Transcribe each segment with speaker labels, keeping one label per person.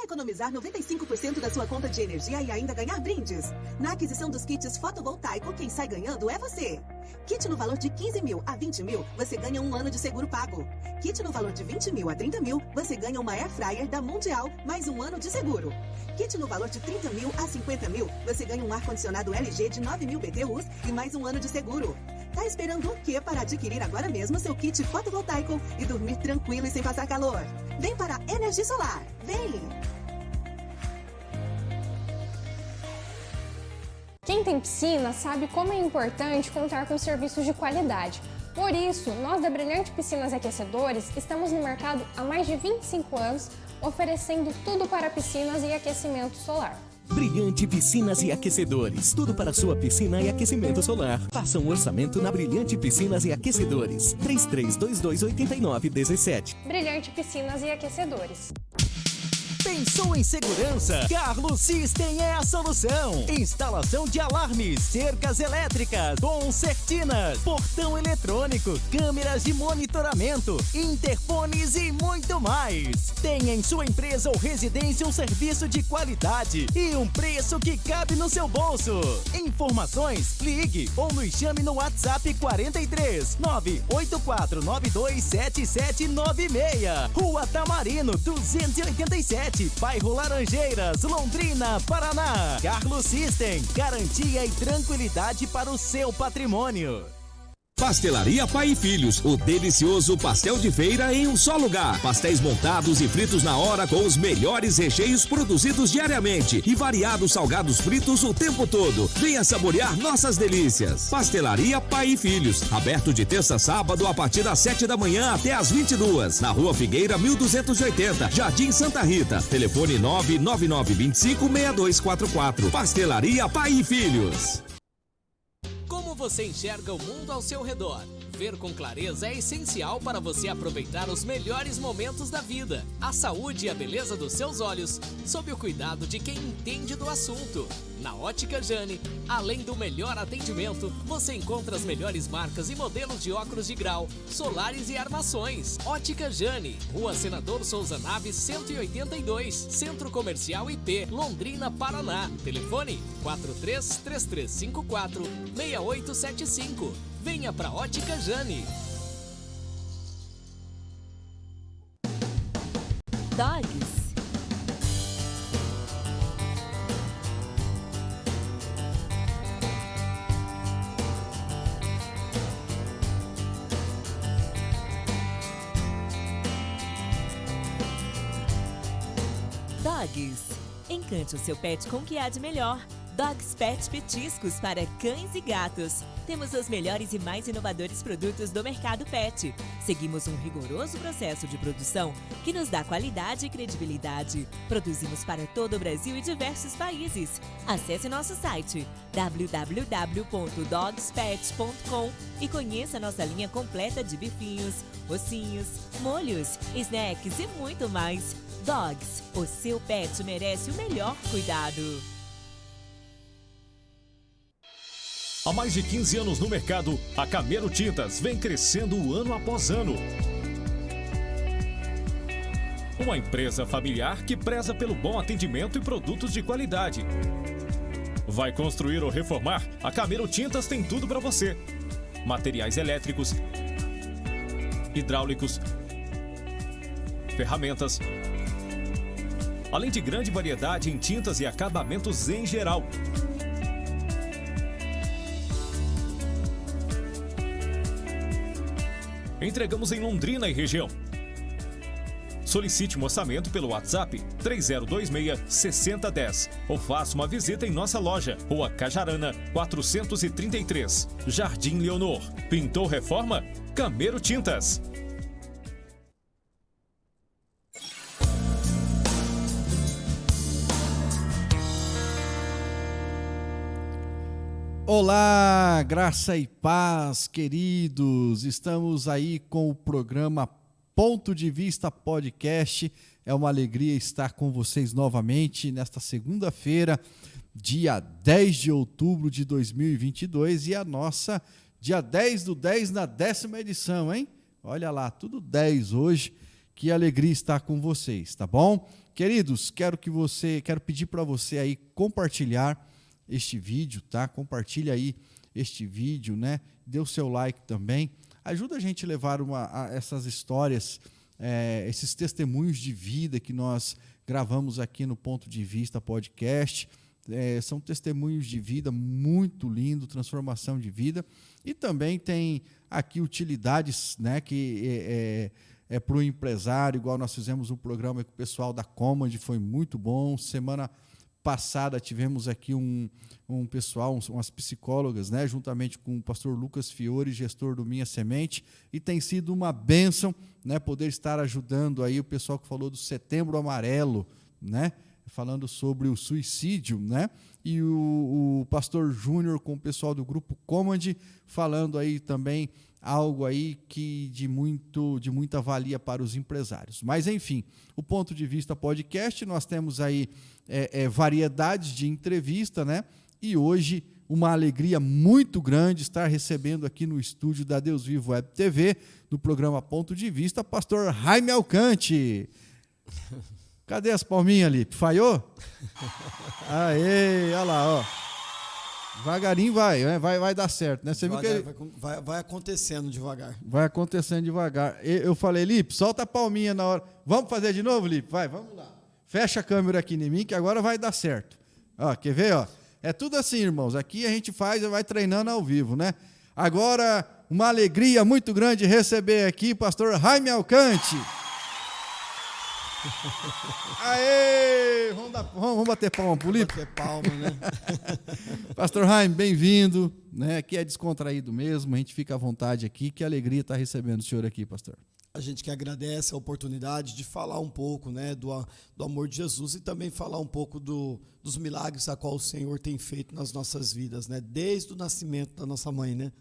Speaker 1: Vai economizar 95% da sua conta de energia e ainda ganhar brindes. Na aquisição dos kits fotovoltaico, quem sai ganhando é você. Kit no valor de 15 mil a 20 mil, você ganha 1 ano de seguro pago. Kit no valor de 20 mil a 30 mil, você ganha uma Air Fryer da Mundial, mais 1 ano de seguro. Kit no valor de 30 mil a 50 mil, você ganha um ar-condicionado LG de 9 mil BTUs e mais 1 ano de seguro. Tá esperando o quê para adquirir agora mesmo seu kit fotovoltaico e dormir tranquilo e sem passar calor? Vem para a Energia Solar. Vem!
Speaker 2: Quem tem piscina sabe como é importante contar com serviços de qualidade. Por isso, nós da Brilhante Piscinas e Aquecedores estamos no mercado há mais de 25 anos, oferecendo tudo para piscinas e aquecimento solar.
Speaker 3: Brilhante Piscinas e Aquecedores. Tudo para sua piscina e aquecimento solar. Faça um orçamento na Brilhante Piscinas e Aquecedores. 33228917.
Speaker 2: Brilhante Piscinas e Aquecedores.
Speaker 3: Pensou em segurança? Carlos System é a solução. Instalação de alarmes, cercas elétricas, concertinas, portão eletrônico, câmeras de monitoramento, interfones e muito mais. Tenha em sua empresa ou residência um serviço de qualidade e um preço que cabe no seu bolso. Informações, ligue ou nos chame no WhatsApp 43 984927796. Rua Tamarino 287. Bairro Laranjeiras, Londrina, Paraná. Carlos System, garantia e tranquilidade para o seu patrimônio.
Speaker 4: Pastelaria Pai e Filhos, o delicioso pastel de feira em um só lugar. Pastéis montados e fritos na hora com os melhores recheios produzidos diariamente e variados salgados fritos o tempo todo. Venha saborear nossas delícias. Pastelaria Pai e Filhos, aberto de terça a sábado a partir das 7 da manhã até às 22, na Rua Figueira 1280, Jardim Santa Rita. Telefone 999256244. Pastelaria Pai e Filhos.
Speaker 5: Como você enxerga o mundo ao seu redor? Ver com clareza é essencial para você aproveitar os melhores momentos da vida. A saúde e a beleza dos seus olhos, sob o cuidado de quem entende do assunto. Na Ótica Jane, além do melhor atendimento, você encontra as melhores marcas e modelos de óculos de grau, solares e armações. Ótica Jane, Rua Senador Souza Naves 182, Centro Comercial IP, Londrina, Paraná. Telefone 43-3354-6875. Venha pra Ótica Jane.
Speaker 6: Dogs. Dogs. Encante o seu pet com o que há de melhor. Dogs Pet Petiscos para cães e gatos. Temos os melhores e mais inovadores produtos do mercado pet. Seguimos um rigoroso processo de produção que nos dá qualidade e credibilidade. Produzimos para todo o Brasil e diversos países. Acesse nosso site www.dogspet.com e conheça nossa linha completa de bifinhos, ossinhos, molhos, snacks e muito mais. Dogs, o seu pet merece o melhor cuidado.
Speaker 7: Há mais de 15 anos no mercado, a Camelo Tintas vem crescendo ano após ano. Uma empresa familiar que preza pelo bom atendimento e produtos de qualidade. Vai construir ou reformar? A Camelo Tintas tem tudo para você. Materiais elétricos, hidráulicos, ferramentas, além de grande variedade em tintas e acabamentos em geral. Entregamos em Londrina e região. Solicite um orçamento pelo WhatsApp 3026-6010 ou faça uma visita em nossa loja, Rua Cajarana, 433, Jardim Leonor. Pintou reforma? Camelo Tintas.
Speaker 8: Olá, graça e paz, queridos. Estamos aí com o programa Ponto de Vista Podcast. É uma alegria estar com vocês novamente nesta segunda-feira, dia 10 de outubro de 2022 e a nossa dia 10 do 10 na 10ª edição, hein? Olha lá, tudo 10 hoje. Que alegria estar com vocês, tá bom? Queridos, quero pedir para você aí compartilhar este vídeo, tá? Compartilha aí este vídeo, né? Dê o seu like também. Ajuda a gente a levar essas histórias, esses testemunhos de vida que nós gravamos aqui no Ponto de Vista Podcast. São testemunhos de vida muito lindo, transformação de vida. E também tem aqui utilidades, né? Que para o empresário, igual nós fizemos um programa com o pessoal da Comand, foi muito bom. Semana passada tivemos aqui um pessoal, umas psicólogas, né, juntamente com o pastor Lucas Fiore, gestor do Minha Semente, e tem sido uma bênção, né, poder estar ajudando aí o pessoal que falou do Setembro Amarelo, né, falando sobre o suicídio, né, e o pastor Júnior com o pessoal do Grupo Comand, falando aí também algo aí que de muita valia para os empresários. Mas, enfim, o Ponto de Vista Podcast, nós temos aí variedades de entrevista, né? E hoje, uma alegria muito grande estar recebendo aqui no estúdio da Deus Vivo Web TV, do programa Ponto de Vista, pastor Jaime Alcante. Cadê as palminhas ali? Falhou? Aê, olha lá, ó. Devagarinho vai dar certo, né? Você
Speaker 9: devagar,
Speaker 8: viu que
Speaker 9: vai acontecendo devagar.
Speaker 8: Vai acontecendo devagar. Eu falei, Lipe, solta a palminha na hora. Vamos fazer de novo, Lipe? Vamos lá. Fecha a câmera aqui em mim que agora vai dar certo. Ó, quer ver, ó? É tudo assim, irmãos. Aqui a gente vai treinando ao vivo, né? Agora, uma alegria muito grande receber aqui o pastor Jaime Alcante. Aê! Vamos bater palma pro Lipe?
Speaker 9: Bater palma, né?
Speaker 8: Pastor Jaime, bem-vindo, né? Aqui é descontraído mesmo, a gente fica à vontade aqui. Que alegria estar recebendo o senhor aqui, pastor.
Speaker 9: A gente que agradece a oportunidade de falar um pouco, né, do amor de Jesus e também falar um pouco dos milagres a qual o Senhor tem feito nas nossas vidas, né, desde o nascimento da nossa mãe, né?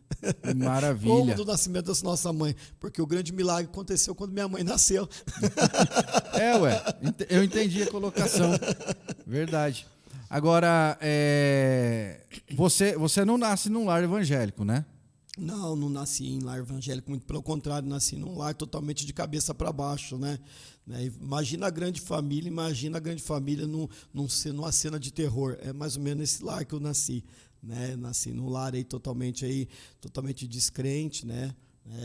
Speaker 8: Maravilha.
Speaker 9: Como do nascimento da nossa mãe, porque o grande milagre aconteceu quando minha mãe nasceu.
Speaker 8: Eu entendi a colocação, verdade. Agora, você não nasce num lar evangélico, né?
Speaker 9: Não nasci em lar evangélico, muito pelo contrário, nasci num lar totalmente de cabeça para baixo, né? Imagina a grande família numa cena de terror. É mais ou menos nesse lar que eu nasci, né? Nasci num lar aí totalmente descrente, né?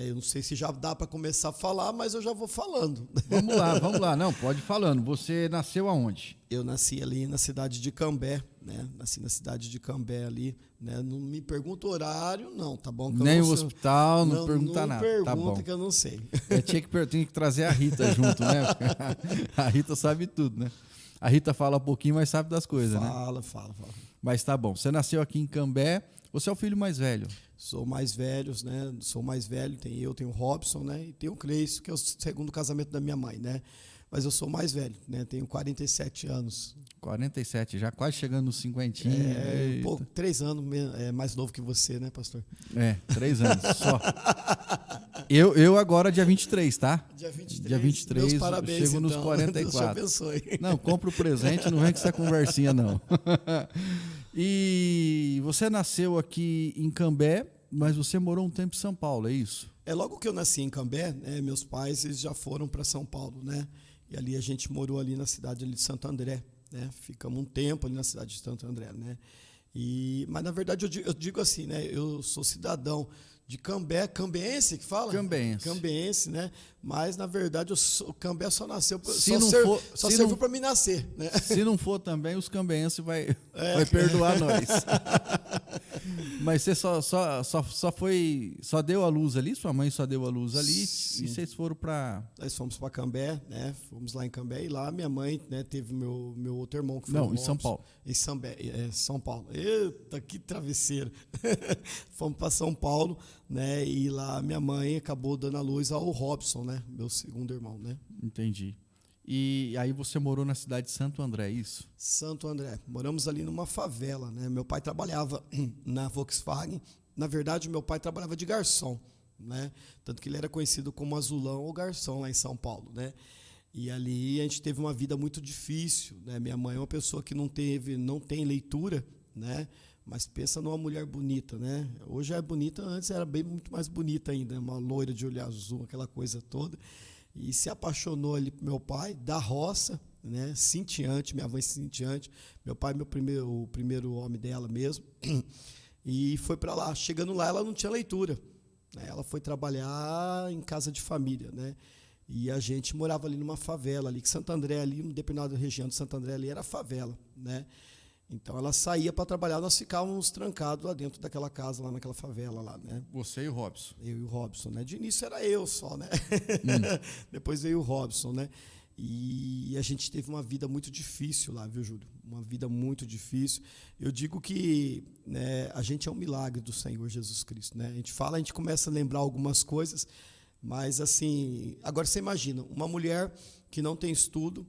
Speaker 9: Eu não sei se já dá para começar a falar, mas eu já vou falando.
Speaker 8: Vamos lá. Não, pode ir falando. Você nasceu aonde?
Speaker 9: Eu nasci ali na cidade de Cambé, né? Nasci na cidade de Cambé ali, né? Não me pergunta o horário, não, tá bom?
Speaker 8: Nem o hospital, não pergunta nada.
Speaker 9: Não
Speaker 8: tá bom.
Speaker 9: pergunta que eu não sei.
Speaker 8: Tinha que trazer a Rita junto, né? A Rita sabe tudo, né? A Rita fala um pouquinho, mas sabe das coisas, né?
Speaker 9: Fala.
Speaker 8: Mas tá bom. Você nasceu aqui em Cambé. Você é o filho mais velho?
Speaker 9: Sou mais velho, né? Tenho o Robson, né? E tenho o Cleiso, que é o segundo casamento da minha mãe, né? Mas eu sou mais velho, né? Tenho 47 anos.
Speaker 8: 47, já quase chegando nos 50.
Speaker 9: 3 anos mais novo que você, né, pastor?
Speaker 8: 3 anos só. Eu agora, dia 23, tá?
Speaker 9: Dia 23.
Speaker 8: Dia 23,
Speaker 9: meus parabéns,
Speaker 8: chego nos
Speaker 9: então.
Speaker 8: 44.
Speaker 9: Deus te abençoe.
Speaker 8: Não, compra o presente, não vem com essa conversinha, não. E você nasceu aqui em Cambé, mas você morou um tempo em São Paulo, é isso?
Speaker 9: Logo que eu nasci em Cambé, né, meus pais eles já foram para São Paulo, né? E ali a gente morou ali na cidade ali de Santo André, né? Ficamos um tempo ali na cidade de Santo André, né? Mas na verdade eu digo assim, né? Eu sou cidadão de Cambé, cambense que fala? Cambense, né? Mas na verdade Cambé só nasceu, serviu para mim nascer, né?
Speaker 8: Se não for também, os cambenses vai perdoar nós. Mas você só deu a luz ali? Sua mãe só deu a luz ali? Sim. E vocês foram para...
Speaker 9: Nós fomos para Cambé, né? Fomos lá em Cambé e lá minha mãe, né, teve meu outro irmão que foi
Speaker 8: em São Paulo.
Speaker 9: Em São Paulo. Eita, que travesseiro. Fomos para São Paulo, né? E lá minha mãe acabou dando a luz ao Robson, né? Meu segundo irmão, né?
Speaker 8: Entendi. E aí você morou na cidade de Santo André, é isso?
Speaker 9: Santo André. Moramos ali numa favela, né? Meu pai trabalhava na Volkswagen. Na verdade, meu pai trabalhava de garçom, né? Tanto que ele era conhecido como Azulão ou Garçom lá em São Paulo, né? E ali a gente teve uma vida muito difícil, né? Minha mãe é uma pessoa que não tem leitura, né? Mas pensa numa mulher bonita, né? Hoje é bonita, antes era muito mais bonita ainda, uma loira de olho azul, aquela coisa toda. e se apaixonou ali pro meu pai, da roça, né? Cintiante, minha mãe cintiante, meu pai o primeiro homem dela mesmo, e foi para lá. Chegando lá, ela não tinha leitura, né? Ela foi trabalhar em casa de família, né? E a gente morava ali numa favela ali, que Santo André ali, uma determinada região de Santo André ali era favela, né? Então ela saía para trabalhar, nós ficávamos trancados lá dentro daquela casa, lá naquela favela lá, né?
Speaker 8: Você e o Robson.
Speaker 9: Eu e o Robson, né? De início era eu só, né? Depois veio o Robson, né? E a gente teve uma vida muito difícil lá, viu, Júlio? Uma vida muito difícil. Eu digo que, né, a gente é um milagre do Senhor Jesus Cristo, né? A gente começa a lembrar algumas coisas, mas assim, agora você imagina, uma mulher que não tem estudo,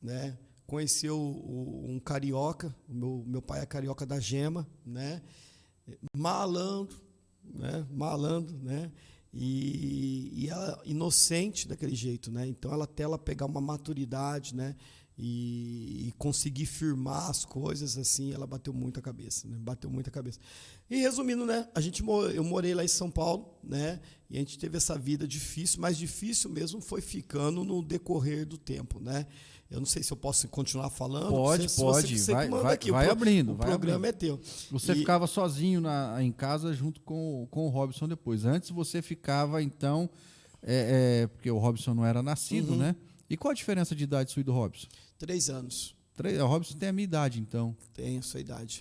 Speaker 9: né? Conheceu um carioca, meu pai é carioca da Gema, né? Malandro, né? E ela inocente daquele jeito, né? Então até ela pegar uma maturidade, né? E conseguir firmar as coisas assim, ela bateu muito a cabeça, né? Bateu muito a cabeça. E resumindo, né? Eu morei lá em São Paulo, né? E a gente teve essa vida difícil, mas difícil mesmo foi ficando no decorrer do tempo, né? Eu não sei se eu posso continuar falando.
Speaker 8: Pode. Vai abrindo.
Speaker 9: O programa é teu.
Speaker 8: Você ficava sozinho em casa junto com o Robson depois. Antes você ficava, então, porque o Robson não era nascido, né? E qual a diferença de idade sua e do Robson?
Speaker 9: 3 anos.
Speaker 8: O Robson tem a minha idade, então.
Speaker 9: Tem a sua idade.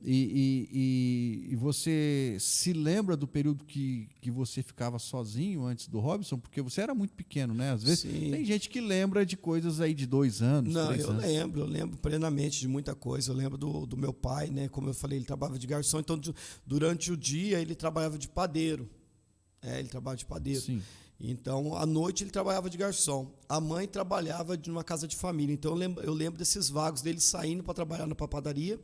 Speaker 8: E você se lembra do período que você ficava sozinho antes do Robson? Porque você era muito pequeno, né? Às vezes tem gente que lembra de coisas aí de 2 anos,
Speaker 9: Não,
Speaker 8: 3 anos.
Speaker 9: Eu lembro plenamente de muita coisa. Eu lembro do meu pai, né? Como eu falei, ele trabalhava de garçom, então durante o dia ele trabalhava de padeiro. Ele trabalhava de padeiro.
Speaker 8: Sim.
Speaker 9: Então, à noite ele trabalhava de garçom. A mãe trabalhava numa casa de família. Então, eu lembro desses vagos dele saindo para trabalhar na padaria,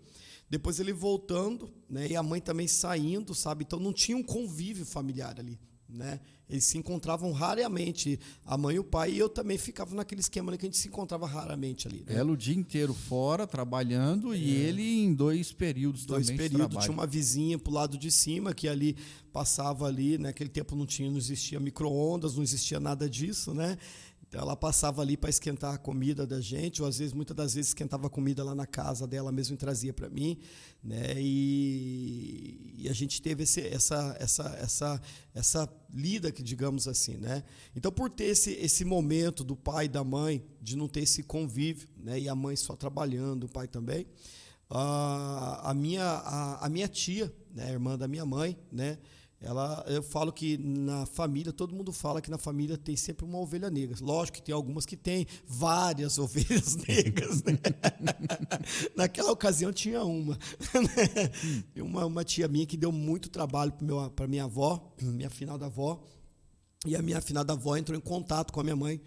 Speaker 9: depois ele voltando, né? E a mãe também saindo, sabe? Então, não tinha um convívio familiar ali, né? Eles se encontravam raramente, a mãe e o pai, e eu também ficava naquele esquema que a gente se encontrava raramente ali, né?
Speaker 8: Ela o dia inteiro fora, trabalhando, e ele em 2 períodos também.
Speaker 9: 2 períodos, tinha uma vizinha pro lado de cima, que ali passava ali, naquele tempo não existia micro-ondas, não existia nada disso, né? Então ela passava ali para esquentar a comida da gente, ou às vezes, muitas das vezes, esquentava a comida lá na casa dela mesmo e trazia para mim, né? E a gente teve essa lida, que digamos assim, né? Então, por ter esse momento do pai e da mãe, de não ter esse convívio, né? E a mãe só trabalhando, o pai também, a minha tia, né? A irmã da minha mãe, né? Eu falo que na família, todo mundo fala que na família tem sempre uma ovelha negra. Lógico que tem algumas que tem várias ovelhas negras, né? Naquela ocasião tinha uma. Uma tia minha que deu muito trabalho para minha avó, minha finada avó. E a minha finada avó entrou em contato com a minha mãe.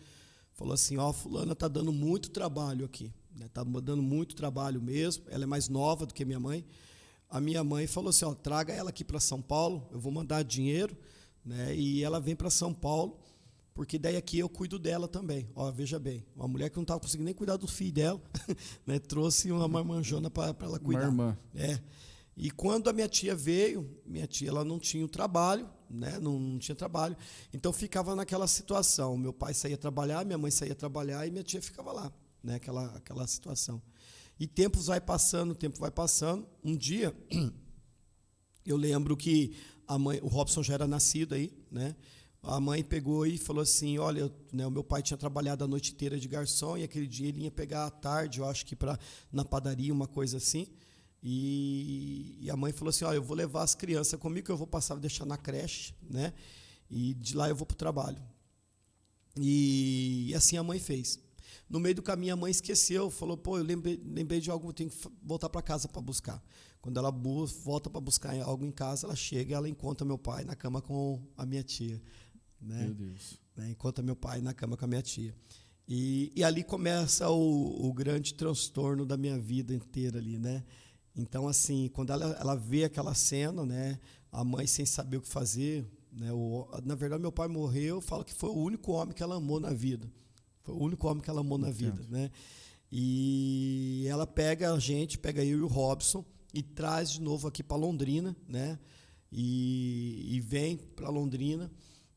Speaker 9: Falou assim, fulana está dando muito trabalho aqui. Está dando muito trabalho mesmo. Ela é mais nova do que minha mãe. A minha mãe falou assim, traga ela aqui para São Paulo, eu vou mandar dinheiro, né? E ela vem para São Paulo, porque daí aqui eu cuido dela também. Veja bem, uma mulher que não estava conseguindo nem cuidar do filho dela, né? Trouxe uma marmanjona para ela cuidar.
Speaker 8: Uma irmã.
Speaker 9: E quando a minha tia veio, ela não tinha o trabalho, né? Não tinha trabalho, então ficava naquela situação. Meu pai saía trabalhar, minha mãe saía trabalhar e minha tia ficava lá, né? Aquela situação. E o tempo vai passando. Um dia, eu lembro que o Robson já era nascido aí, né? A mãe pegou e falou assim, olha, né, o meu pai tinha trabalhado a noite inteira de garçom e aquele dia ele ia pegar à tarde, eu acho que na padaria, uma coisa assim. E a mãe falou assim, olha, eu vou levar as crianças comigo, que eu vou passar a deixar na creche, né? E de lá eu vou para o trabalho. E assim a mãe fez. No meio do caminho, a mãe esqueceu, falou, eu lembrei de algo, eu tenho que voltar para casa para buscar. Quando ela volta para buscar algo em casa, ela chega e ela encontra meu pai na cama com a minha tia. Né?
Speaker 8: Meu Deus.
Speaker 9: Encontra meu pai na cama com a minha tia. E ali começa o grande transtorno da minha vida inteira ali, né? Então, assim, quando ela vê aquela cena, né, a mãe sem saber o que fazer, né, na verdade, meu pai morreu, fala que foi o único homem que ela amou na vida. Foi o único homem que ela amou na vida, né? E ela pega eu e o Robson, e traz de novo aqui para Londrina, né? E vem para Londrina.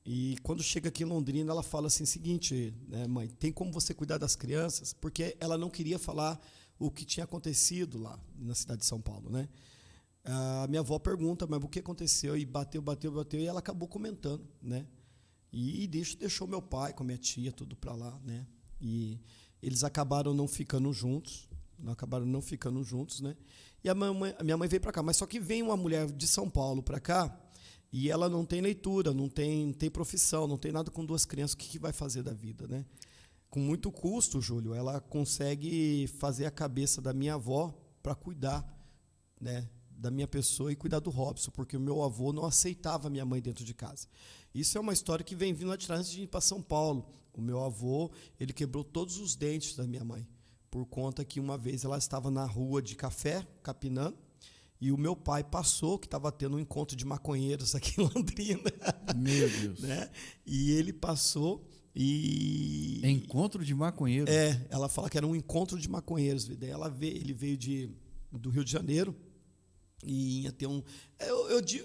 Speaker 9: E quando chega aqui em Londrina, ela fala assim, seguinte, né, mãe, tem como você cuidar das crianças? Porque ela não queria falar o que tinha acontecido lá na cidade de São Paulo, né? A minha avó pergunta, mas o que aconteceu? E bateu, e ela acabou comentando, né? E deixou meu pai com a minha tia, tudo para lá, né? E eles acabaram não ficando juntos, né? E a minha mãe veio para cá, mas só que vem uma mulher de São Paulo para cá, e ela não tem leitura, não tem profissão, não tem nada com 2 crianças, o que vai fazer da vida, né? Com muito custo, Júlio, ela consegue fazer a cabeça da minha avó para cuidar, né, da minha pessoa e cuidar do Robson, porque o meu avô não aceitava a minha mãe dentro de casa. Isso é uma história que vem vindo atrás antes de ir para São Paulo. O meu avô, ele quebrou todos os dentes da minha mãe, por conta que uma vez ela estava na rua de café, capinando, e o meu pai passou, que estava tendo um encontro de maconheiros aqui em Londrina.
Speaker 8: Meu Deus.
Speaker 9: Né? E ele passou e...
Speaker 8: Encontro de maconheiros?
Speaker 9: Ela fala que era um encontro de maconheiros. Daí ele veio do Rio de Janeiro e ia ter um...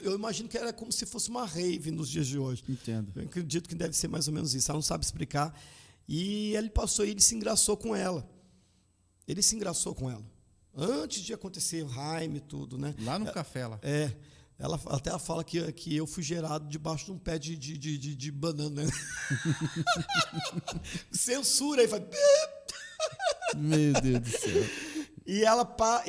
Speaker 9: Eu imagino que era como se fosse uma rave nos dias de hoje.
Speaker 8: Entendo.
Speaker 9: Eu acredito que deve ser mais ou menos isso. Ela não sabe explicar. E ele passou e ele se engraçou com ela. Antes de acontecer o Jaime e tudo, né?
Speaker 8: Lá no café, lá.
Speaker 9: Ela até fala que eu fui gerado debaixo de um pé de banana, né? Censura aí, faz...
Speaker 8: Meu Deus do céu.
Speaker 9: E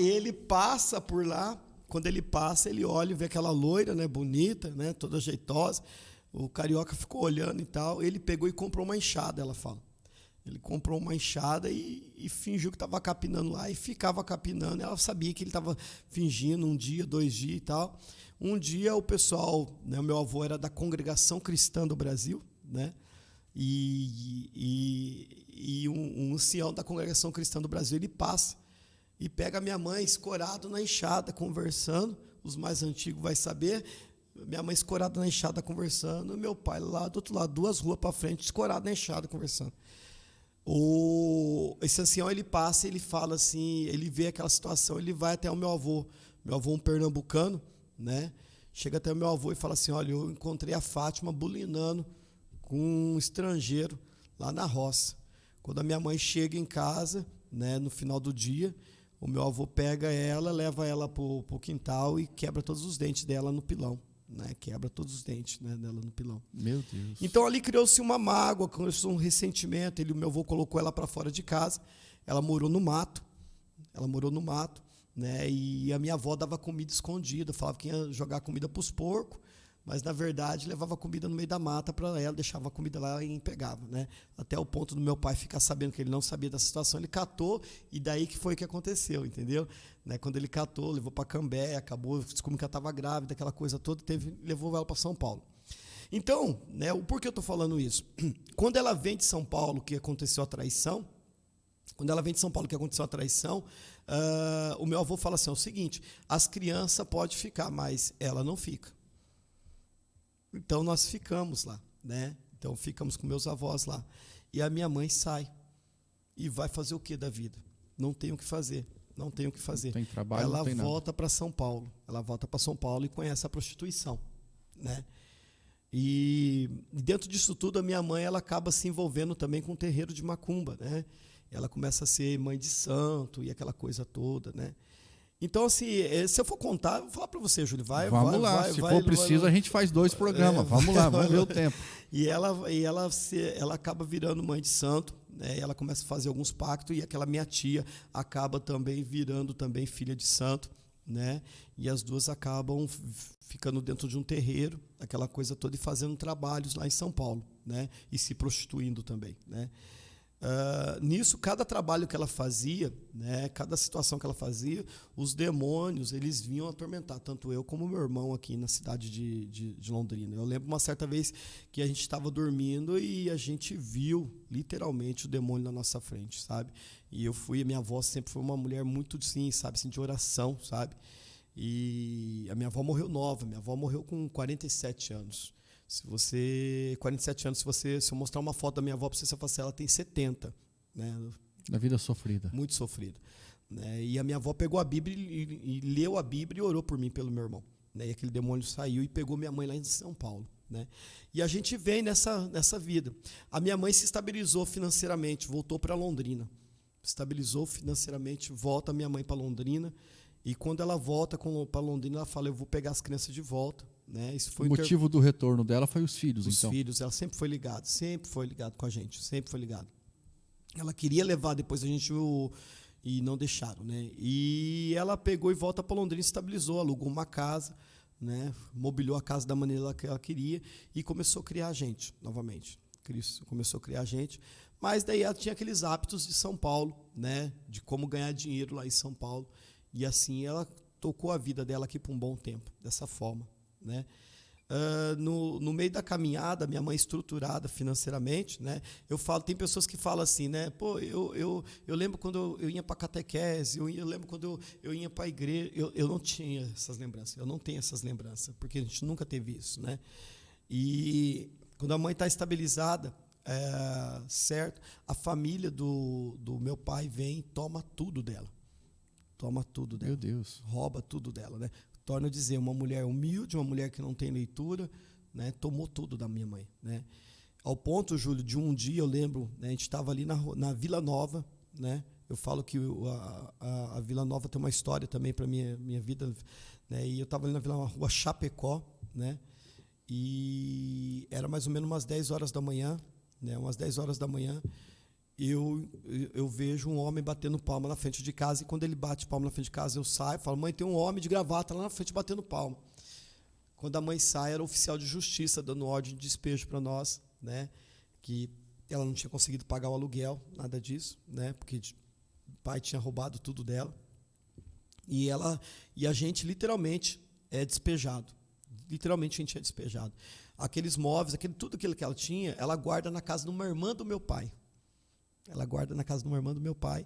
Speaker 9: ele passa por lá. Quando ele passa, ele olha e vê aquela loira, né, bonita, né, toda jeitosa. O carioca ficou olhando e tal. Ele pegou e comprou uma enxada, ela fala. Ele comprou uma enxada e fingiu que estava capinando lá e ficava capinando. Ela sabia que ele estava fingindo 1 dia, 2 dias e tal. Um dia o pessoal, né, o meu avô era da Congregação Cristã do Brasil, né? E um ancião da Congregação Cristã do Brasil, ele passa e pega a minha mãe escorado na enxada, conversando. Os mais antigos vão saber. Minha mãe escorada na enxada, conversando. E meu pai lá do outro lado, 2 ruas para frente, escorado na enxada, conversando. Esse ancião, ele passa, ele fala assim, ele vê aquela situação, ele vai até o meu avô, um pernambucano, né? Chega até o meu avô e fala assim, olha, eu encontrei a Fátima bulinando com um estrangeiro lá na roça. Quando a minha mãe chega em casa, né, no final do dia, o meu avô pega ela, leva ela pro quintal e quebra todos os dentes dela no pilão. Né, quebra todos os dentes, né, dela no pilão.
Speaker 8: Meu Deus.
Speaker 9: Então ali criou-se uma mágoa, criou-se um ressentimento. O meu avô colocou ela para fora de casa. Ela morou no mato, né? E a minha avó dava comida escondida, falava que ia jogar comida para os porcos, mas na verdade levava comida no meio da mata para ela, deixava a comida lá e pegava, né? Até o ponto do meu pai ficar sabendo que ele não sabia da situação, ele catou e daí que foi que aconteceu, entendeu? Né? Quando ele catou, levou para Cambé, acabou, descobriu que ela estava grávida, aquela coisa toda, levou ela para São Paulo. Então, né, por que eu estou falando isso? Quando ela vem de São Paulo, que aconteceu a traição, o meu avô fala assim, é o seguinte, as crianças podem ficar, mas ela não fica. Então, nós ficamos lá, né? Então, ficamos com meus avós lá. E a minha mãe sai e vai fazer o que da vida? Não tem o que fazer. Não tem trabalho, ela volta para São Paulo. Ela volta para São Paulo e conhece a prostituição, né? E dentro disso tudo, a minha mãe ela acaba se envolvendo também com o terreiro de macumba, né? Ela começa a ser mãe de santo e aquela coisa toda, né? Então, assim, se eu for contar, eu vou falar para você, Júlio,
Speaker 8: vamos lá, se for preciso, a gente faz 2 programas, vamos lá, vamos ver o tempo.
Speaker 9: E ela acaba virando mãe de santo, né? Ela começa a fazer alguns pactos e aquela minha tia acaba também virando também filha de santo, né? E as duas acabam ficando dentro de um terreiro, aquela coisa toda, e fazendo trabalhos lá em São Paulo, né? E se prostituindo também, né? Nisso, cada trabalho que ela fazia, né, cada situação que ela fazia, os demônios eles vinham atormentar, tanto eu como meu irmão aqui na cidade de Londrina. Eu lembro uma certa vez que a gente estava dormindo e a gente viu literalmente o demônio na nossa frente, sabe? E minha avó sempre foi uma mulher muito assim, sabe, assim, de oração, sabe? E a minha avó morreu nova, minha avó morreu com 47 anos. Se eu mostrar uma foto da minha avó para você falar assim, ela tem 70, né?
Speaker 8: Na vida sofrida.
Speaker 9: Muito sofrida, né? E a minha avó pegou a Bíblia e leu a Bíblia e orou por mim, pelo meu irmão, né? E aquele demônio saiu e pegou minha mãe lá em São Paulo, né? E a gente vem nessa vida. A minha mãe se estabilizou financeiramente, voltou para Londrina. Estabilizou financeiramente, volta a minha mãe para Londrina. E quando ela volta para Londrina, ela fala, eu vou pegar as crianças de volta. Né? Isso foi
Speaker 8: o motivo do retorno dela foi os filhos,
Speaker 9: então?
Speaker 8: Os
Speaker 9: filhos, ela sempre foi ligada com a gente, sempre foi ligada. Ela queria levar depois a gente e não deixaram, né? E ela pegou e volta para Londrina, estabilizou, alugou uma casa, né? Mobiliou a casa da maneira que ela queria e começou a criar a gente novamente. Começou a criar a gente, mas daí ela tinha aqueles hábitos de São Paulo, né? De como ganhar dinheiro lá em São Paulo, e assim ela tocou a vida dela aqui por um bom tempo, dessa forma, né? No meio da caminhada, minha mãe estruturada financeiramente, né? Eu falo, tem pessoas que falam assim, né? Pô, eu lembro quando eu ia para catequese, eu lembro quando eu ia para a igreja, eu não tinha essas lembranças, eu não tenho essas lembranças, porque a gente nunca teve isso, né? E quando a mãe está estabilizada, certo? A família do meu pai vem e toma tudo dela.
Speaker 8: Meu Deus.
Speaker 9: Rouba tudo dela, né? Torno a dizer, uma mulher humilde, uma mulher que não tem leitura, né, tomou tudo da minha mãe, né? Ao ponto, Júlio, de um dia eu lembro, né, a gente estava ali na Vila Nova, né? Eu falo que a Vila Nova tem uma história também para minha vida, né? E eu estava ali na Rua Chapecó, né? E era mais ou menos umas 10 horas da manhã, né? Umas 10 horas da manhã. Eu vejo um homem batendo palma na frente de casa, e quando ele bate palma na frente de casa, eu saio e falo, mãe, tem um homem de gravata lá na frente batendo palma. Quando a mãe sai, era o oficial de justiça dando ordem de despejo para nós, né? Que ela não tinha conseguido pagar o aluguel, nada disso, né? Porque o pai tinha roubado tudo dela. E a gente literalmente é despejado. Literalmente a gente é despejado. Aqueles móveis, tudo aquilo que ela tinha, ela guarda na casa de uma irmã do meu pai. Ela guarda na casa de uma irmã do meu pai,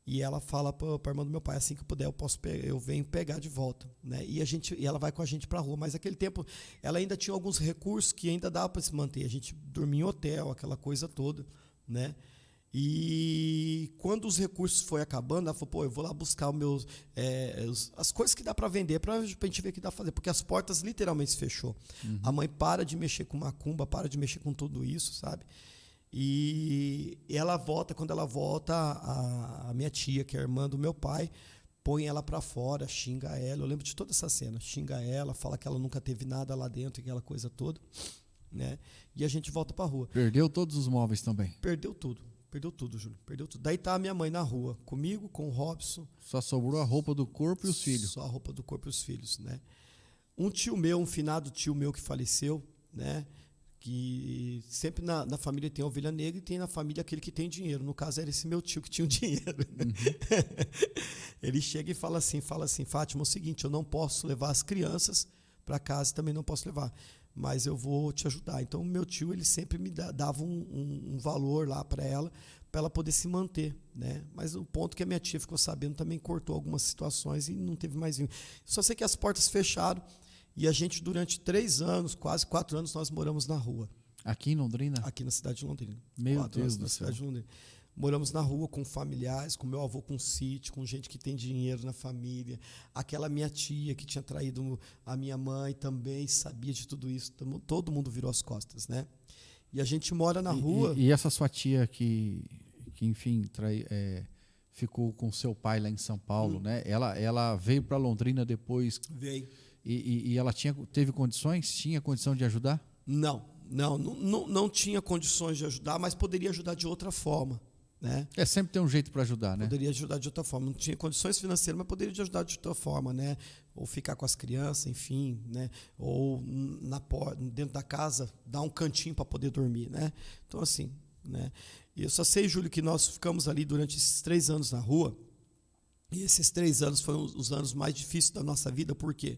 Speaker 9: e ela fala para a irmã do meu pai, assim que eu puder, eu venho pegar de volta, né? E ela vai com a gente para a rua. Mas naquele tempo ela ainda tinha alguns recursos que ainda dava para se manter. A gente dormia em hotel, aquela coisa toda, né? E quando os recursos foi acabando, ela falou, pô, eu vou lá buscar as coisas que dá para vender, para a gente ver o que dá para fazer, porque as portas literalmente se fechou. Uhum. A mãe para de mexer com macumba, para de mexer com tudo isso, sabe? E ela volta, quando ela volta, a minha tia, que é a irmã do meu pai, põe ela para fora, xinga ela. Eu lembro de toda essa cena. Xinga ela, fala que ela nunca teve nada lá dentro, aquela coisa toda, né? E a gente volta para a rua.
Speaker 8: Perdeu todos os móveis também?
Speaker 9: Perdeu tudo, Júlio. Perdeu tudo. Daí tá a minha mãe na rua, comigo, com o Robson.
Speaker 8: Só sobrou a roupa do corpo e os filhos?
Speaker 9: Só a roupa do corpo e os filhos, né? Um tio meu, um finado tio meu que faleceu, né? Que sempre na família tem a ovelha negra e tem na família aquele que tem dinheiro. No caso, era esse meu tio que tinha o dinheiro. Uhum. Ele chega e fala assim, Fátima, é o seguinte, eu não posso levar as crianças para casa e também não posso levar, mas eu vou te ajudar. Então, o meu tio, ele sempre me dava um valor lá para ela poder se manter, né? Mas o ponto que a minha tia ficou sabendo também cortou algumas situações e não teve mais vinho. Só sei que as portas fecharam. E a gente, durante 3 anos, quase 4 anos, nós moramos na rua.
Speaker 8: Aqui em Londrina?
Speaker 9: Aqui na cidade de Londrina.
Speaker 8: Meu Deus do céu.
Speaker 9: Moramos na rua com familiares, com meu avô com sítio, com gente que tem dinheiro na família. Aquela minha tia que tinha traído a minha mãe também sabia de tudo isso. Todo mundo virou as costas, né? E a gente mora na rua...
Speaker 8: E essa sua tia que enfim, ficou com seu pai lá em São Paulo, né? Ela veio para Londrina depois...
Speaker 9: Veio.
Speaker 8: E ela teve condições? Tinha condição de ajudar?
Speaker 9: Não tinha condições de ajudar, mas poderia ajudar de outra forma, né?
Speaker 8: Sempre tem um jeito para ajudar, né?
Speaker 9: Poderia ajudar de outra forma. Não tinha condições financeiras, mas poderia ajudar de outra forma, né? Ou ficar com as crianças, enfim, né? Ou dentro da casa, dar um cantinho para poder dormir, né? Então, assim, né? E eu só sei, Júlio, que nós ficamos ali durante esses 3 anos na rua, e esses 3 anos foram os anos mais difíceis da nossa vida, por quê?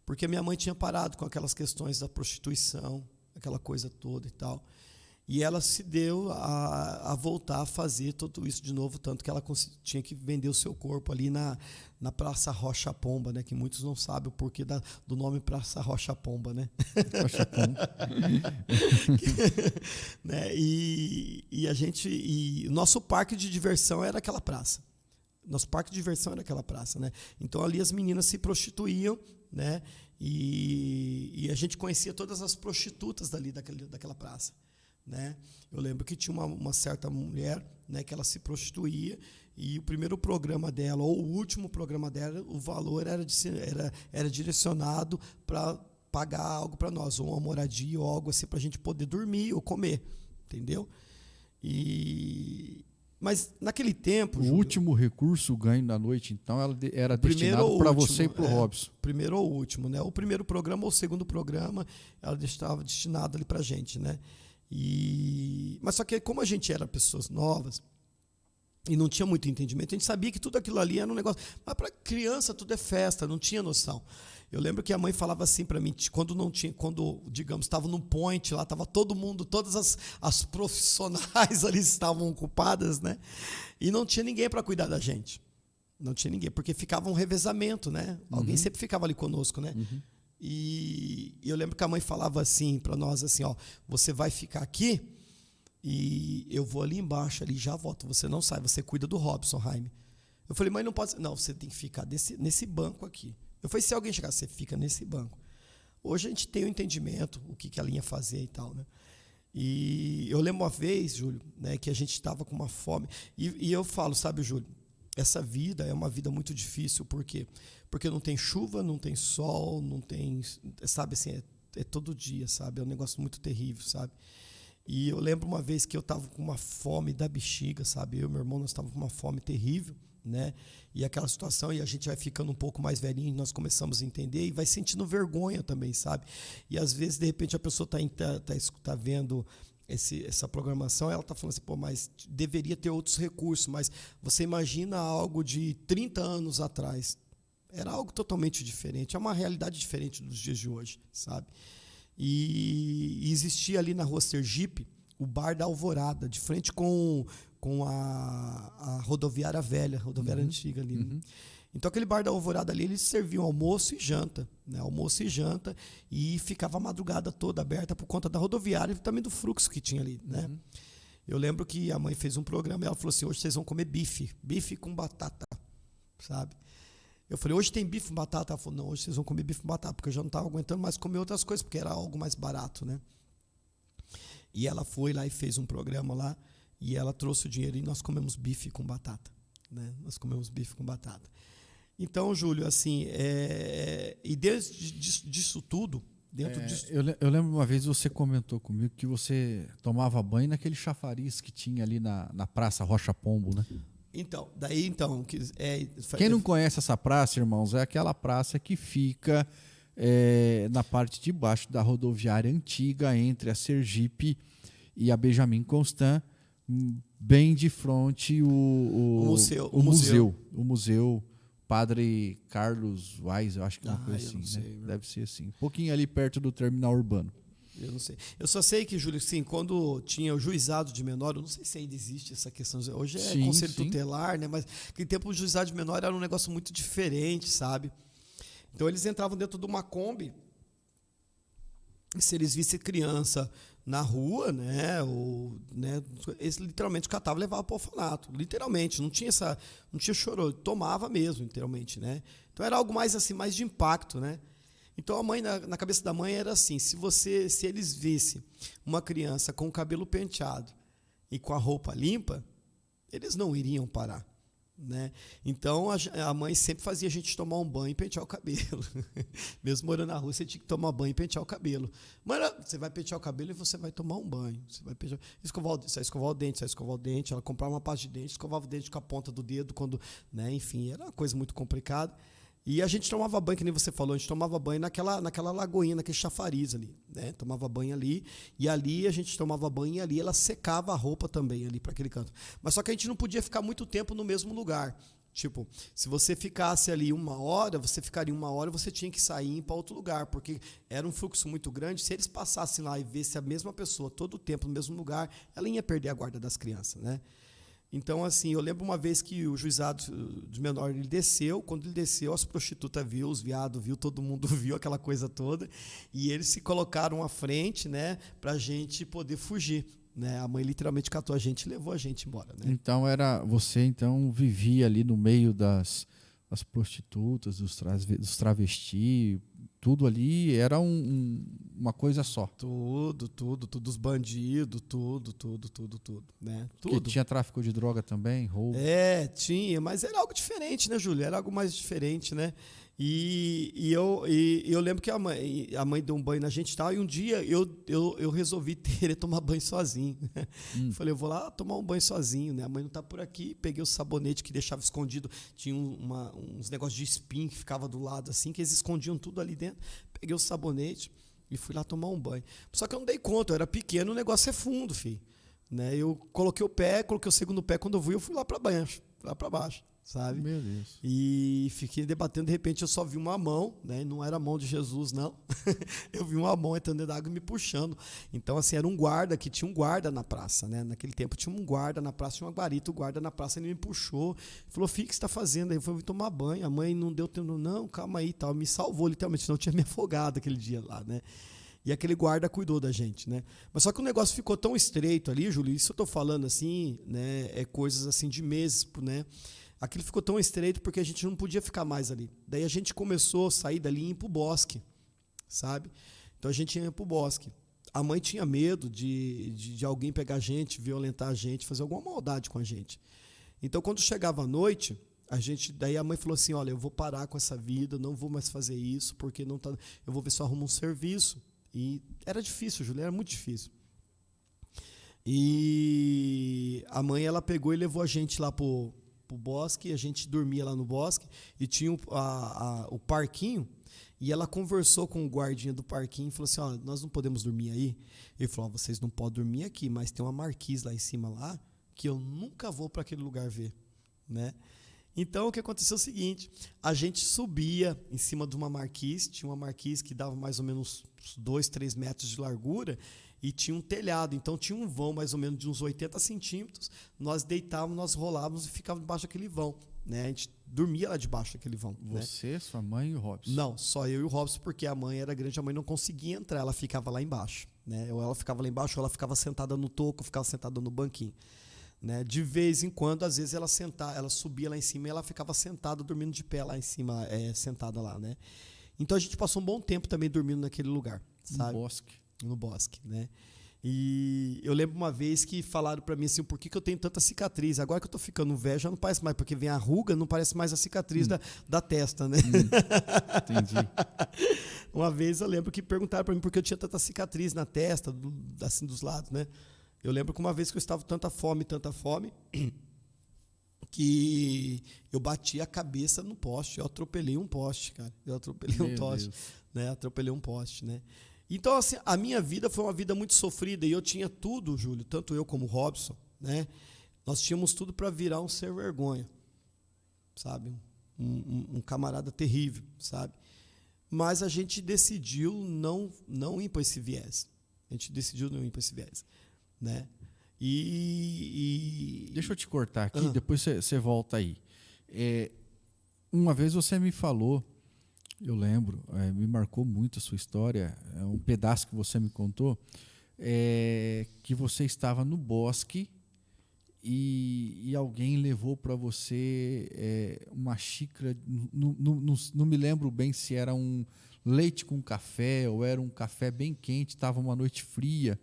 Speaker 9: Porque minha mãe tinha parado com aquelas questões da prostituição, aquela coisa toda e tal. E ela se deu a voltar a fazer tudo isso de novo, tanto que ela tinha que vender o seu corpo ali na Praça Rocha Pomba, né? Que muitos não sabem o porquê do nome Praça Rocha Pomba, né?
Speaker 8: Rocha Pomba.
Speaker 9: Né? E o nosso parque de diversão era aquela praça. Nosso parque de diversão era aquela praça, né? Então ali as meninas se prostituíam, né? E a gente conhecia todas as prostitutas dali daquela praça, né? Eu lembro que tinha uma certa mulher, né, que ela se prostituía, e o primeiro programa dela, ou o último programa dela, o valor era direcionado para pagar algo para nós, ou uma moradia, ou algo assim, para a gente poder dormir ou comer, entendeu? Mas naquele tempo...
Speaker 8: O último recurso ganho da noite, então, era destinado para você e para o Robson.
Speaker 9: Primeiro ou último, né? O primeiro programa ou o segundo programa, ela estava destinado ali para a gente, né? Mas só que como a gente era pessoas novas e não tinha muito entendimento, a gente sabia que tudo aquilo ali era um negócio... Mas para criança tudo é festa, não tinha noção. Eu lembro que a mãe falava assim para mim, quando, digamos, estava no point lá, estava todo mundo, todas as profissionais ali estavam ocupadas, né? E não tinha ninguém para cuidar da gente. Não tinha ninguém, porque ficava um revezamento, né? Alguém sempre ficava ali conosco, né? E eu lembro que a mãe falava assim para nós, assim, ó, você vai ficar aqui e eu vou ali embaixo, ali já volto, você não sai, você cuida do Robson, Jaime. Eu falei, mãe, não pode... Não, você tem que ficar nesse banco aqui. Eu falei, se alguém chegar, você fica nesse banco. Hoje a gente tem o entendimento, o que ela ia fazer e tal, né? E eu lembro uma vez, Júlio, né, que a gente estava com uma fome. E eu falo, sabe, Júlio, essa vida é uma vida muito difícil, por quê? Porque não tem chuva, não tem sol, não tem... Sabe, assim, é todo dia, sabe? É um negócio muito terrível, sabe? E eu lembro uma vez que eu estava com uma fome da bexiga, sabe? Eu e meu irmão, nós estávamos com uma fome terrível, né? E aquela situação, e a gente vai ficando um pouco mais velhinho, nós começamos a entender e vai sentindo vergonha também, sabe? E às vezes, de repente, a pessoa tá vendo essa programação, ela está falando assim, pô, mas deveria ter outros recursos, mas você imagina algo de 30 anos atrás, era algo totalmente diferente, é uma realidade diferente dos dias de hoje, sabe? E existia ali na rua Sergipe o Bar da Alvorada, de frente com a rodoviária velha, rodoviária antiga ali. Né? Então, aquele Bar da Alvorada ali, eles serviam almoço e janta, né? Almoço e janta, e ficava a madrugada toda aberta por conta da rodoviária e também do fluxo que tinha ali, né? Eu lembro que a mãe fez um programa e ela falou assim, hoje vocês vão comer bife com batata, sabe? Eu falei, hoje tem bife com batata? Ela falou, não, hoje vocês vão comer bife com batata, porque eu já não estava aguentando mais comer outras coisas, porque era algo mais barato, né? E ela foi lá e fez um programa lá, e ela trouxe o dinheiro e nós comemos bife com batata, né? Nós comemos bife com batata. Então, Júlio, assim, e desde disso tudo, dentro disso...
Speaker 8: Eu lembro uma vez você comentou comigo que você tomava banho naquele chafariz que tinha ali na Praça Rocha Pombo, né?
Speaker 9: Então,
Speaker 8: quem não conhece essa praça, irmãos, é aquela praça que fica na parte de baixo da rodoviária antiga, entre a Sergipe e a Benjamin Constant, bem de frente o museu Padre Carlos Weiss, eu acho que é uma coisa assim,
Speaker 9: sei,
Speaker 8: né? Deve ser assim. Um pouquinho ali perto do terminal urbano.
Speaker 9: Eu não sei. Eu só sei que, Júlio, sim, quando tinha o juizado de menor, eu não sei se ainda existe essa questão. Hoje é conselho tutelar, né? Mas naquele tempo o juizado de menor era um negócio muito diferente, sabe? Então eles entravam dentro de uma Kombi, e se eles vissem criança na rua, né? Eles literalmente catavam e levavam para o orfanato. Literalmente, não tinha chorô, tomava mesmo, literalmente, né? Então era algo mais assim, mais de impacto, né? Então a mãe, na cabeça da mãe era assim, se eles vissem uma criança com o cabelo penteado e com a roupa limpa, eles não iriam parar, né? Então a mãe sempre fazia a gente tomar um banho e pentear o cabelo. Mesmo morando na rua, você tinha que tomar banho e pentear o cabelo. Mas você vai pentear o cabelo e você vai tomar um banho. Você vai escovar o dente. Ela comprava uma pasta de dente, escovava o dente com a ponta do dedo, né? Enfim, era uma coisa muito complicada. E a gente tomava banho, que nem você falou, a gente tomava banho naquela lagoinha, naquele chafariz ali, né? Tomava banho ali, e ali a gente tomava banho, e ali ela secava a roupa também ali para aquele canto. Mas só que a gente não podia ficar muito tempo no mesmo lugar. Tipo, se você ficasse ali 1 hora, você ficaria 1 hora, você tinha que sair e ir para outro lugar, porque era um fluxo muito grande. Se eles passassem lá e vissem a mesma pessoa todo o tempo no mesmo lugar, ela ia perder a guarda das crianças, né? Então, assim, eu lembro uma vez que o juizado de menor, ele desceu, quando ele desceu, as prostitutas viu, os viados viu, todo mundo viu aquela coisa toda, e eles se colocaram à frente, né, pra gente poder fugir, né? A mãe literalmente catou a gente e levou a gente embora, né?
Speaker 8: Então, você vivia ali no meio das prostitutas, dos travestis, tudo ali era uma coisa só.
Speaker 9: Tudo, os bandidos, tudo, né? Tudo.
Speaker 8: Porque tinha tráfico de droga também, roubo.
Speaker 9: Tinha, mas era algo diferente, né, Júlio? Era algo mais diferente, né? E eu lembro que a mãe deu um banho na gente e tal, e um dia eu resolvi querer tomar banho sozinho. Falei, eu vou lá tomar um banho sozinho, né? A mãe não tá por aqui, peguei o sabonete que deixava escondido, tinha uns negócios de espinho que ficava do lado assim, que eles escondiam tudo ali dentro. Peguei o sabonete e fui lá tomar um banho. Só que eu não dei conta, eu era pequeno, o negócio é fundo, filho. Né? Eu coloquei o segundo pé, quando eu fui lá para baixo. Sabe?
Speaker 8: Meu Deus.
Speaker 9: E fiquei debatendo, de repente eu só vi uma mão, né? Não era a mão de Jesus, não. Eu vi uma mão entrando dentro da água e me puxando. Então, assim, era um guarda, que tinha um guarda na praça, né? Naquele tempo tinha um guarda na praça, tinha uma guarita, o guarda na praça, ele me puxou, falou, filho, o que você está fazendo? Aí eu fui tomar banho, a mãe não deu tempo, não, calma aí, tal. Me salvou, literalmente, senão eu tinha me afogado aquele dia lá, né? E aquele guarda cuidou da gente, né? Mas só que o negócio ficou tão estreito ali, Júlio, isso eu estou falando assim, né? É coisas assim de meses, né? Aquilo ficou tão estreito porque a gente não podia ficar mais ali. Daí a gente começou a sair dali e ir para o bosque, sabe? Então a gente ia para o bosque. A mãe tinha medo de alguém pegar a gente, violentar a gente, fazer alguma maldade com a gente. Então quando chegava a noite, daí a mãe falou assim, olha, eu vou parar com essa vida, não vou mais fazer isso, porque não tá, eu vou ver se eu arrumo um serviço. E era difícil, Júlia, era muito difícil. E a mãe, ela pegou e levou a gente lá pro bosque, a gente dormia lá no bosque, e tinha o parquinho, e ela conversou com o guardinha do parquinho e falou assim, ó, nós não podemos dormir aí. Ele falou, vocês não podem dormir aqui, mas tem uma marquise lá em cima lá, que eu nunca vou para aquele lugar ver, né? Então, o que aconteceu é o seguinte, a gente subia em cima de uma marquise, tinha uma marquise que dava mais ou menos 2, 3 metros de largura, e tinha um telhado, então tinha um vão mais ou menos de uns 80 centímetros, nós deitávamos, nós rolávamos e ficávamos debaixo daquele vão, né? A gente dormia lá debaixo daquele vão.
Speaker 8: Você,
Speaker 9: né?
Speaker 8: Sua mãe e o Robson?
Speaker 9: Não, só eu e o Robson, porque a mãe era grande, a mãe não conseguia entrar, ela ficava lá embaixo, né? Ou ela ficava lá embaixo, ou ela ficava sentada no toco, ficava sentada no banquinho. Né? De vez em quando, às vezes ela subia lá em cima e ela ficava sentada, dormindo de pé lá em cima, sentada lá, né? Então a gente passou um bom tempo também dormindo naquele lugar, sabe? No bosque, né? E eu lembro uma vez que falaram para mim assim, por que eu tenho tanta cicatriz? Agora que eu tô ficando velho, já não parece mais, porque vem a ruga, não parece mais a cicatriz da testa, né?
Speaker 8: Entendi.
Speaker 9: Uma vez eu lembro que perguntaram para mim por que eu tinha tanta cicatriz na testa, assim dos lados, né? Eu lembro que uma vez que eu estava tanta fome, que eu bati a cabeça no poste. Eu atropelei um poste, cara. Atropelei um poste, né? Então, assim, a minha vida foi uma vida muito sofrida e eu tinha tudo, Júlio, tanto eu como o Robson, né? Nós tínhamos tudo para virar um sem vergonha, sabe? Um camarada terrível, sabe? Mas a gente decidiu não ir para esse viés. Né?
Speaker 8: Deixa eu te cortar aqui, depois você volta aí. Uma vez você me falou, eu lembro, me marcou muito a sua história, um pedaço que você me contou, que você estava no bosque e alguém levou para você uma xícara, não me lembro bem se era um leite com café ou era um café bem quente, estava uma noite fria.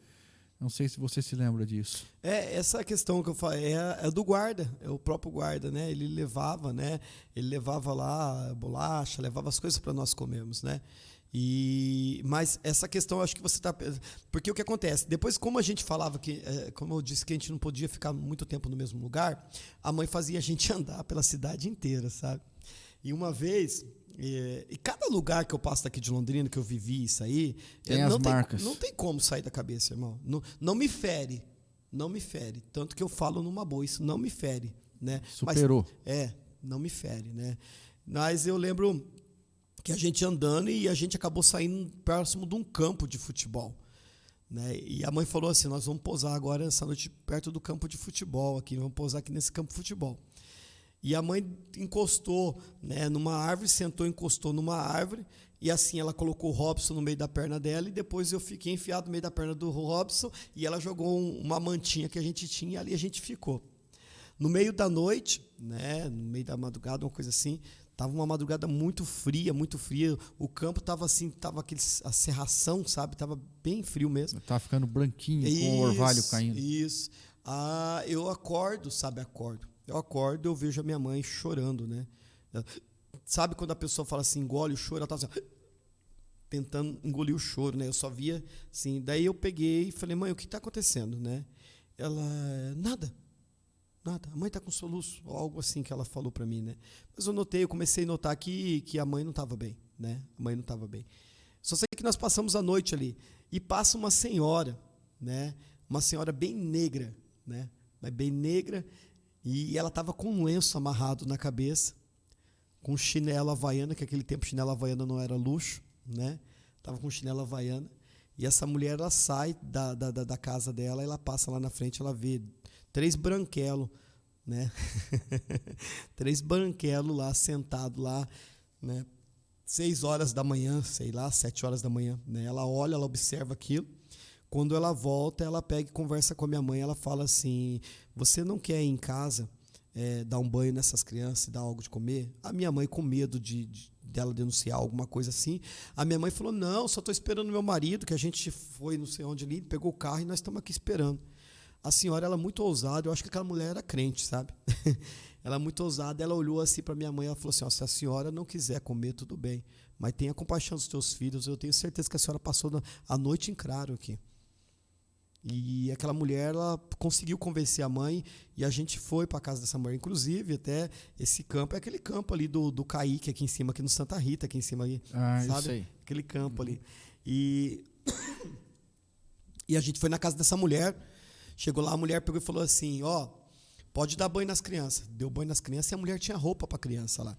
Speaker 8: Não sei se você se lembra disso.
Speaker 9: Essa questão que eu falei é do guarda, é o próprio guarda, né? Ele levava lá bolacha, levava as coisas para nós comermos, né? Mas essa questão, eu acho que você está... Porque o que acontece? Depois, como a gente falava que, como eu disse, que a gente não podia ficar muito tempo no mesmo lugar, a mãe fazia a gente andar pela cidade inteira, sabe? E uma vez... E cada lugar que eu passo daqui de Londrina, que eu vivi isso aí, não tem como sair da cabeça, irmão. Não me fere. Tanto que eu falo numa boa, isso não me fere, né?
Speaker 8: Superou.
Speaker 9: Mas, não me fere, né? Mas eu lembro que a gente andando e a gente acabou saindo próximo de um campo de futebol, né? E a mãe falou assim, nós vamos pousar agora essa noite perto do campo de futebol aqui, vamos pousar aqui nesse campo de futebol. E a mãe encostou, né, numa árvore, encostou numa árvore, e assim ela colocou o Robson no meio da perna dela, e depois eu fiquei enfiado no meio da perna do Robson, e ela jogou uma mantinha que a gente tinha, e ali a gente ficou. No meio da noite, né, no meio da madrugada, uma coisa assim, Tava uma madrugada muito fria, muito fria. O campo tava assim, tava a serração, sabe? Tava bem frio mesmo.
Speaker 8: Tava ficando branquinho, com o orvalho caindo.
Speaker 9: Isso. Eu acordo, Eu acordo, eu vejo a minha mãe chorando, né? Sabe quando a pessoa fala assim, engole o choro, ela tava assim, tentando engolir o choro, né? Eu só via assim. Daí eu peguei e falei, mãe, o que está acontecendo, né? Ela, nada. A mãe está com soluço, ou algo assim que ela falou para mim, né? Mas eu comecei a notar que a mãe não estava bem, né? A mãe não estava bem. Só sei que nós passamos a noite ali e passa uma senhora, né? Uma senhora bem negra, né? Bem negra, e ela estava com um lenço amarrado na cabeça, com chinelo havaiana, que naquele tempo chinelo havaiana não era luxo, né? Tava com chinelo havaiana. E essa mulher, ela sai da casa dela, ela passa lá na frente, ela vê 3 branquelos, né? 3 branquelos lá, sentado lá, né? 6 horas da manhã, sei lá, 7 horas da manhã, né? Ela olha, ela observa aquilo. Quando ela volta, ela pega e conversa com a minha mãe, ela fala assim, você não quer ir em casa dar um banho nessas crianças e dar algo de comer? A minha mãe, com medo dela denunciar alguma coisa assim, a minha mãe falou, não, só estou esperando meu marido, que a gente foi não sei onde ali, pegou o carro e nós estamos aqui esperando. A senhora, ela é muito ousada, eu acho que aquela mulher era crente, sabe? Ela é muito ousada, ela olhou assim para minha mãe, ela falou assim, se a senhora não quiser comer, tudo bem, mas tenha compaixão dos teus filhos, eu tenho certeza que a senhora passou a noite em claro aqui. E aquela mulher, ela conseguiu convencer a mãe e a gente foi para a casa dessa mulher. Inclusive, até esse campo é aquele campo ali do Kaique, aqui em cima, aqui no Santa Rita, aqui em cima. Ali, sabe?
Speaker 8: Eu sei.
Speaker 9: Aquele campo ali. E a gente foi na casa dessa mulher. Chegou lá, a mulher pegou e falou assim, pode dar banho nas crianças. Deu banho nas crianças e a mulher tinha roupa para a criança lá.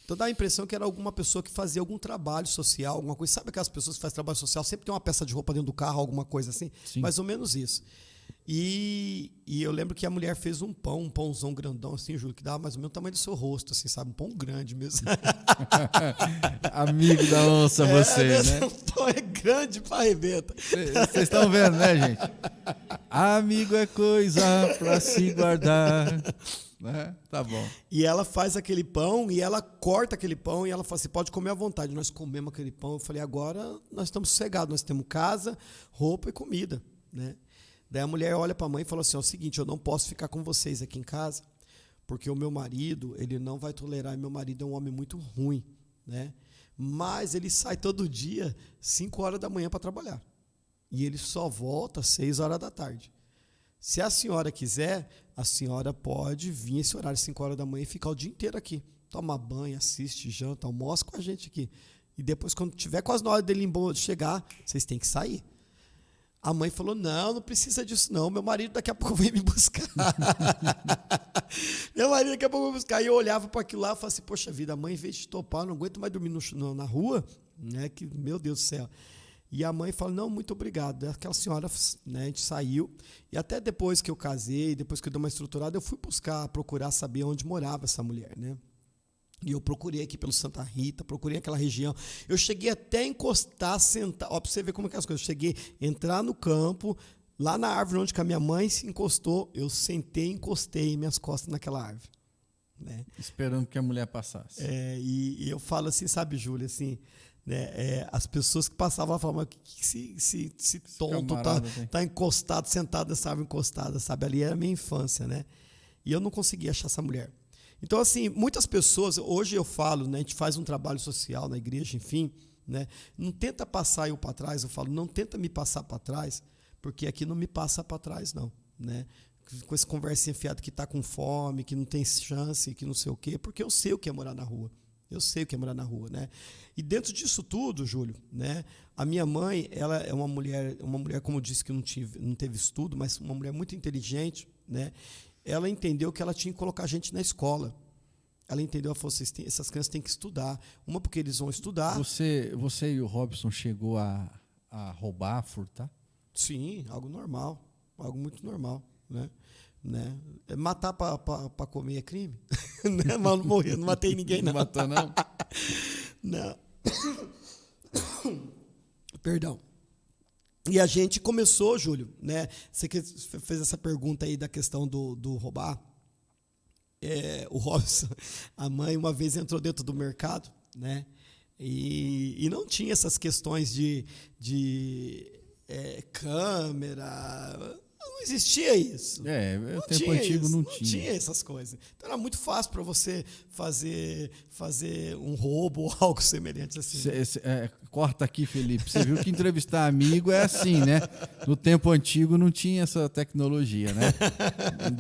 Speaker 9: Então dá a impressão que era alguma pessoa que fazia algum trabalho social, alguma coisa. Sabe aquelas pessoas que fazem trabalho social, sempre tem uma peça de roupa dentro do carro, alguma coisa assim?
Speaker 8: Sim.
Speaker 9: Mais ou menos isso. E eu lembro que a mulher fez um pãozão grandão, assim, Júlio, que dava mais ou menos o tamanho do seu rosto, assim, sabe? Um pão grande mesmo.
Speaker 8: Amigo da onça, você, né?
Speaker 9: O pão é grande pra arrebenta.
Speaker 8: Vocês estão vendo, né, gente? Amigo é coisa pra se guardar. Né? Tá bom.
Speaker 9: E ela faz aquele pão e ela corta aquele pão e ela fala assim, pode comer à vontade. Nós comemos aquele pão. Eu falei, agora nós estamos sossegados, nós temos casa, roupa e comida, né? Daí a mulher olha para a mãe e fala assim, é o seguinte, eu não posso ficar com vocês aqui em casa, porque o meu marido, ele não vai tolerar, e meu marido é um homem muito ruim, né? Mas ele sai todo dia 5 horas da manhã para trabalhar. E ele só volta às 6 horas da tarde. Se a senhora quiser, a senhora pode vir esse horário, 5 horas da manhã, e ficar o dia inteiro aqui. Toma banho, assiste, janta, almoça com a gente aqui. E depois, quando tiver quase na hora dele chegar, vocês têm que sair. A mãe falou, não precisa disso não, meu marido daqui a pouco vem me buscar. Meu marido daqui a pouco vem me buscar. E eu olhava para aquilo lá e falava assim, poxa vida, a mãe, em vez de topar, não aguento mais dormir na rua, né? Que, meu Deus do céu. E a mãe fala, não, muito obrigado. Aquela senhora, né, a gente saiu, e até depois que eu casei, depois que eu dei uma estruturada, eu fui procurar saber onde morava essa mulher, né? E eu procurei aqui pelo Santa Rita, procurei aquela região. Eu cheguei até a encostar, sentar. Ó, para você ver como é que é as coisas. Eu cheguei a entrar no campo, lá na árvore onde a minha mãe se encostou, eu sentei e encostei minhas costas naquela árvore. Né?
Speaker 8: Esperando que a mulher passasse.
Speaker 9: E eu falo assim, sabe, Júlia, assim, né, as pessoas que passavam lá falavam, que esse tonto tá encostado, sentado nessa árvore encostada, sabe? Ali era a minha infância, né? E eu não conseguia achar essa mulher. Então, assim, muitas pessoas, hoje eu falo, né, a gente faz um trabalho social na igreja, enfim, né, não tenta passar eu para trás, eu falo, não tenta me passar para trás, porque aqui não me passa para trás, não, né, com esse conversinha fiada que está com fome, que não tem chance, que não sei o quê, porque eu sei o que é morar na rua, né, e dentro disso tudo, Júlio, né, a minha mãe, ela é uma mulher, como eu disse, que não teve estudo, mas uma mulher muito inteligente, né. Ela entendeu que ela tinha que colocar a gente na escola. Ela entendeu, ela falou, essas crianças têm que estudar. Uma, porque eles vão estudar.
Speaker 8: Você e o Robson chegou a roubar, a furtar?
Speaker 9: Sim, algo normal. Algo muito normal. Né? Matar para comer é crime? Né? Mas não morri, não matei ninguém, não.
Speaker 8: Não matou, não?
Speaker 9: Não. Perdão. E a gente começou, Júlio, né? Você que fez essa pergunta aí da questão do roubar. o Robson, a mãe uma vez entrou dentro do mercado, né? E não tinha essas questões de câmera, não existia isso.
Speaker 8: O tempo antigo não tinha.
Speaker 9: Não tinha essas coisas. Então era muito fácil para você fazer um roubo ou algo semelhante assim.
Speaker 8: Corta aqui, Felipe. Você viu que entrevistar amigo é assim, né? No tempo antigo não tinha essa tecnologia, né?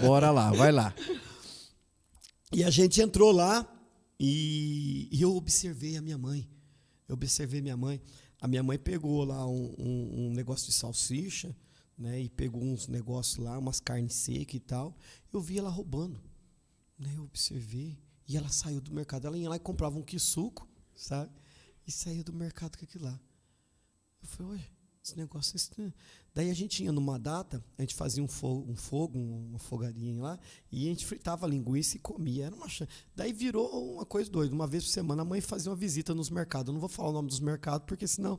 Speaker 8: Bora lá, vai lá.
Speaker 9: E a gente entrou lá e eu observei a minha mãe. A minha mãe pegou lá um negócio de salsicha, né, e pegou uns negócios lá, umas carnes secas e tal. Eu vi ela roubando, né, eu observei. E ela saiu do mercado. Ela ia lá e comprava um quissuco, sabe? E saía do mercado com aquilo lá. Eu falei, ué, esse negócio é estranho. Daí a gente ia numa data, a gente fazia um fogo, uma fogarinha lá, e a gente fritava a linguiça e comia. Era uma chance. Daí virou uma coisa doida. Uma vez por semana a mãe fazia uma visita nos mercados. Eu não vou falar o nome dos mercados, porque senão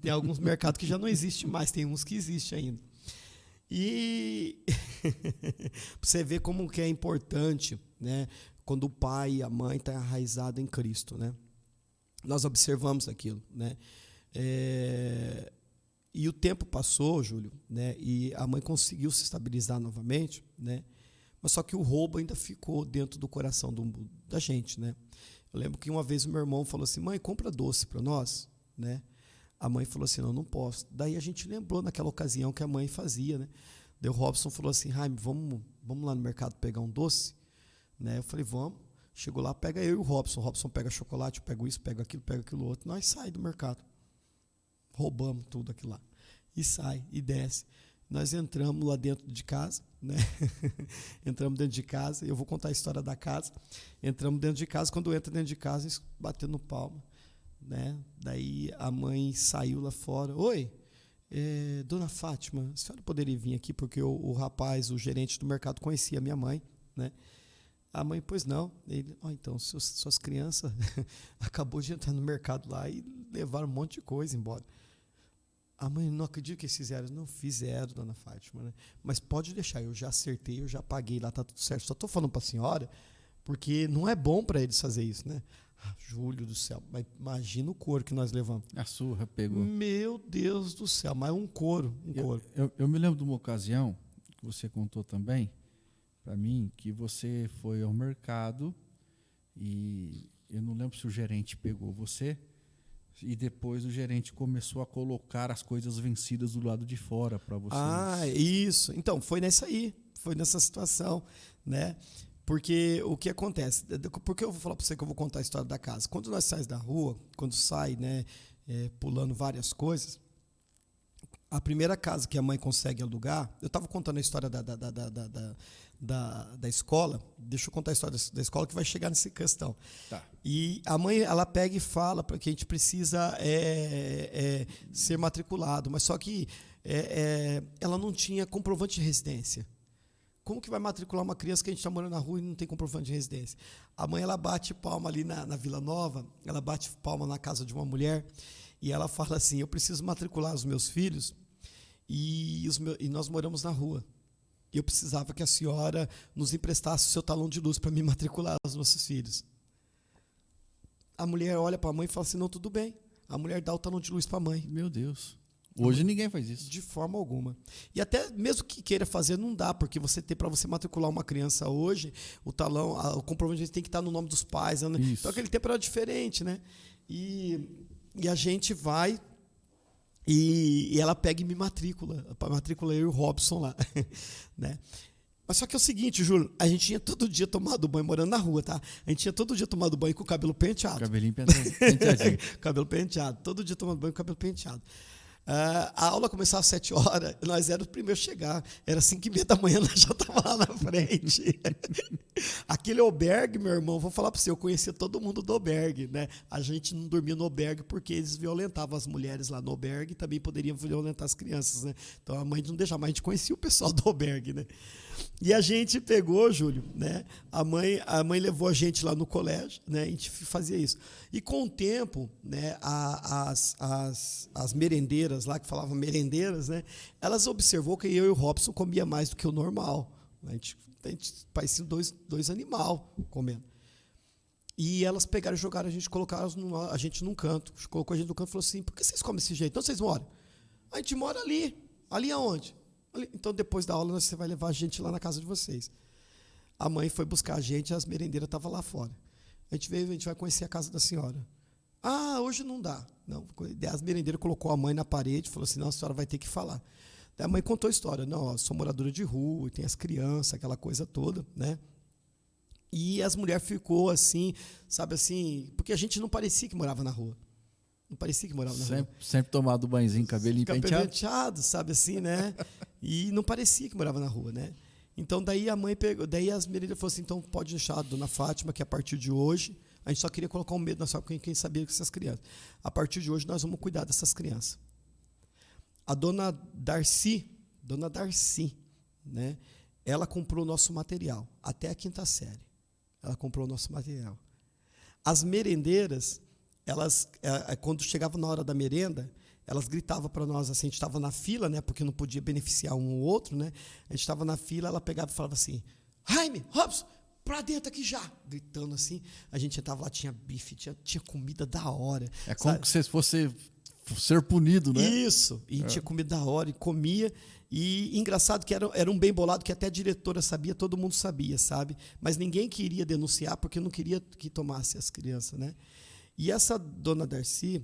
Speaker 9: tem alguns mercados que já não existem mais, tem uns que existem ainda. E você vê como que é importante, né, quando o pai e a mãe estão enraizados em Cristo, né? Nós observamos aquilo, né? E o tempo passou, Júlio, né? E a mãe conseguiu se estabilizar novamente, né? Mas só que o roubo ainda ficou dentro do coração da gente, né? Eu lembro que uma vez o meu irmão falou assim, mãe, compra doce para nós, né? A mãe falou assim, não posso. Daí a gente lembrou naquela ocasião que a mãe fazia, né? Daí o Robson falou assim, Jaime, vamos lá no mercado pegar um doce? Né? Eu falei, vamos. Chegou lá, pega eu e o Robson. O Robson pega chocolate, eu pego isso, pego aquilo outro. Nós saímos do mercado. Roubamos tudo aquilo lá. E sai, e desce. Nós entramos lá dentro de casa, né? Entramos dentro de casa, eu vou contar a história da casa. Entramos dentro de casa, quando entra dentro de casa, batendo palma, né? Daí a mãe saiu lá fora. Oi, dona Fátima, a senhora poderia vir aqui? Porque o rapaz, o gerente do mercado, conhecia a minha mãe, né? A mãe, pois não. Ele, então, suas crianças acabou de entrar no mercado lá e levaram um monte de coisa embora. A mãe, não acredito que eles fizeram. Não fizeram, dona Fátima, né? Mas pode deixar, eu já acertei, eu já paguei lá, tá tudo certo. Só estou falando para a senhora, porque não é bom para eles fazer isso, né? Júlio do céu, mas imagina o couro que nós levamos.
Speaker 8: A surra pegou.
Speaker 9: Meu Deus do céu, mas um couro.
Speaker 8: Eu me lembro de uma ocasião, que você contou também, para mim, que você foi ao mercado e eu não lembro se o gerente pegou você e depois o gerente começou a colocar as coisas vencidas do lado de fora para você.
Speaker 9: Ah, isso. Então, foi nessa situação, né? Porque o que acontece? Porque eu vou falar para você que eu vou contar a história da casa. Quando nós saímos da rua, quando sai, né, pulando várias coisas, a primeira casa que a mãe consegue alugar, eu estava contando a história da escola, deixa eu contar a história da escola que vai chegar nessa questão.
Speaker 8: Tá.
Speaker 9: E a mãe, ela pega e fala para que a gente precisa ser matriculado, mas só que ela não tinha comprovante de residência. Como que vai matricular uma criança que a gente está morando na rua e não tem comprovante de residência? A mãe, ela bate palma ali na Vila Nova, ela bate palma na casa de uma mulher e ela fala assim, eu preciso matricular os meus filhos e nós moramos na rua. Eu precisava que a senhora nos emprestasse o seu talão de luz para me matricular os nossos filhos. A mulher olha para a mãe e fala assim, não, tudo bem. A mulher dá o talão de luz para a mãe.
Speaker 8: Meu Deus. Hoje ninguém faz isso.
Speaker 9: De forma alguma. E até mesmo que queira fazer, não dá, porque para você matricular uma criança hoje, o talão, o comprovante tem que estar no nome dos pais. Né? Então aquele tempo era diferente, né? E a gente vai e ela pega e me matricula eu e o Robson lá, né? Mas só que é o seguinte, Júlio, a gente tinha todo dia tomado banho, morando na rua, tá? A gente tinha todo dia tomado banho com o cabelo penteado.
Speaker 8: Cabelinho penteadinho.
Speaker 9: Cabelo penteado, todo dia tomando banho com o cabelo penteado. A aula começava às 7 horas, nós éramos os primeiros a chegar, era 5h30 da manhã, nós já estávamos lá na frente. Aquele albergue, meu irmão, vou falar para você, eu conhecia todo mundo do albergue, né? A gente não dormia no albergue porque eles violentavam as mulheres lá no albergue e também poderiam violentar as crianças, né? Então a mãe não deixava, mas a gente conhecia o pessoal do albergue, né? E a gente pegou, Júlio, né? A mãe levou a gente lá no colégio, né? A gente fazia isso. E com o tempo, né? As merendeiras lá, que falavam merendeiras, né? Elas observou que eu e o Robson comia mais do que o normal. A gente pareciam dois animal comendo. E elas pegaram e jogaram a gente, colocaram a gente num canto, colocou a gente no canto e falou assim, por que vocês comem desse jeito? Onde vocês moram? A gente mora ali. Ali aonde? Ali. Então, depois da aula, você vai levar a gente lá na casa de vocês. A mãe foi buscar a gente, as merendeiras estavam lá fora. A gente vai conhecer a casa da senhora. Ah, hoje não dá. Não, as merendeiras colocou a mãe na parede, falou assim, não, a senhora vai ter que falar. Daí a mãe contou a história. Não, ó, sou moradora de rua, tem as crianças, aquela coisa toda, né? E as mulheres ficou assim, sabe assim, porque a gente não parecia que morava na rua. Não parecia que morava na rua.
Speaker 8: Sempre tomado banhozinho, cabelinho
Speaker 9: penteado, sabe assim, né? E não parecia que morava na rua, né? Então daí a mãe pegou, daí as meninas falaram assim, então pode deixar a dona Fátima, que a partir de hoje, a gente só queria colocar um medo na sua, quem sabia que essas crianças. A partir de hoje nós vamos cuidar dessas crianças. A dona Darcy, né? Ela comprou o nosso material, até a 5ª série. Ela comprou o nosso material. As merendeiras, elas, quando chegava na hora da merenda, elas gritavam para nós assim, a gente estava na fila, né, porque não podia beneficiar um ou outro, né? A gente estava na fila, ela pegava e falava assim, Jaime, Robson, para dentro aqui já, gritando assim. A gente estava lá, tinha bife, tinha comida da hora.
Speaker 8: É como que você fosse ser punido, né?
Speaker 9: Isso, e tinha comida da hora, e comia. E engraçado que era um bem bolado, que até a diretora sabia, todo mundo sabia, sabe? Mas ninguém queria denunciar, porque não queria que tomasse as crianças, né? E essa dona Darcy,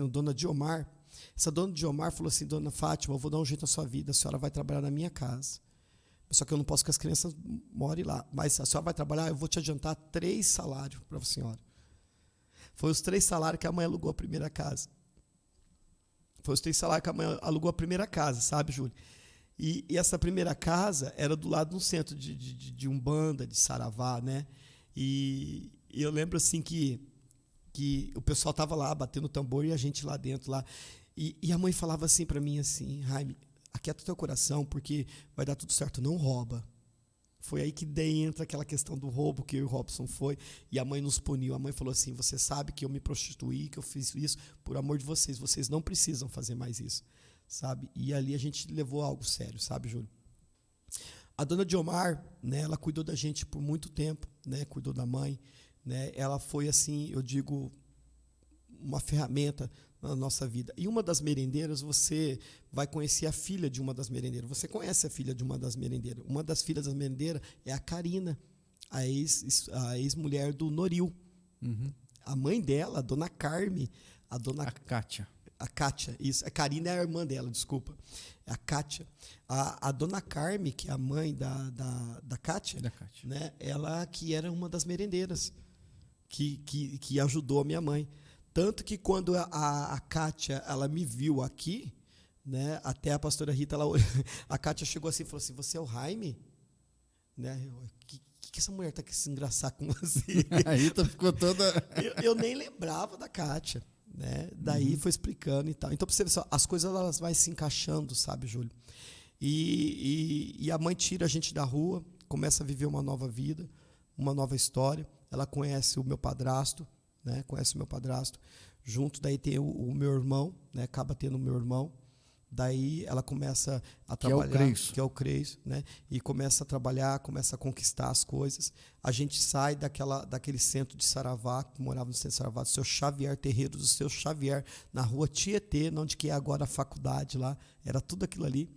Speaker 9: dona Diomar, essa dona Diomar falou assim, dona Fátima, eu vou dar um jeito na sua vida, a senhora vai trabalhar na minha casa. Só que eu não posso que as crianças morem lá. Mas a senhora vai trabalhar, eu vou te adiantar 3 salários para a senhora. Foi os 3 salários que a mãe alugou a primeira casa. Foi os 3 salários que a mãe alugou a primeira casa, sabe, Júlio? E essa primeira casa era do lado de um centro de Umbanda, de Saravá, né? E eu lembro assim que o pessoal estava lá batendo tambor e a gente lá dentro. Lá. E a mãe falava assim para mim, assim, Jaime, aquieta o teu coração, porque vai dar tudo certo, não rouba. Foi aí que daí entra aquela questão do roubo que eu e o Robson foi, e a mãe nos puniu. A mãe falou assim, você sabe que eu me prostituí, que eu fiz isso por amor de vocês não precisam fazer mais isso, sabe? E ali a gente levou algo sério, sabe, Júlio? A dona Diomar, né, ela cuidou da gente por muito tempo, né, cuidou da mãe, né, ela foi assim, eu digo, uma ferramenta na nossa vida. E uma das merendeiras, você vai conhecer a filha de uma das merendeiras. Você conhece a filha de uma das merendeiras. Uma das filhas das merendeiras é a Karina, a ex-mulher do Noril.
Speaker 8: Uhum.
Speaker 9: A mãe dela, a dona Carme, a
Speaker 8: Kátia.
Speaker 9: A Kátia, isso. A Karina é a irmã dela, desculpa. É a Kátia. A dona Carme, que é a mãe da Kátia, né? Ela que era uma das merendeiras que ajudou a minha mãe. Tanto que quando a Kátia, ela me viu aqui, né, até a pastora Rita, a Kátia chegou assim e falou assim, você é o Jaime? Né? Que essa mulher está aqui se engraçar com você?
Speaker 8: A Rita ficou toda...
Speaker 9: eu nem lembrava da Kátia. Né? Daí foi explicando e tal. Então, pra você ver só, as coisas elas vão se encaixando, sabe, Júlio? E a mãe tira a gente da rua, começa a viver uma nova vida, uma nova história. Ela conhece o meu padrasto, né? Conhece o meu padrasto. Junto, daí tem o meu irmão, né? Acaba tendo o meu irmão. Daí ela começa a trabalhar, que é o Creis, né? E começa a trabalhar, começa a conquistar as coisas. A gente sai daquele centro de Saravá, que morava no centro de Saravá, do seu Xavier, terreiro do seu Xavier, na rua Tietê, onde que é agora a faculdade lá, era tudo aquilo ali,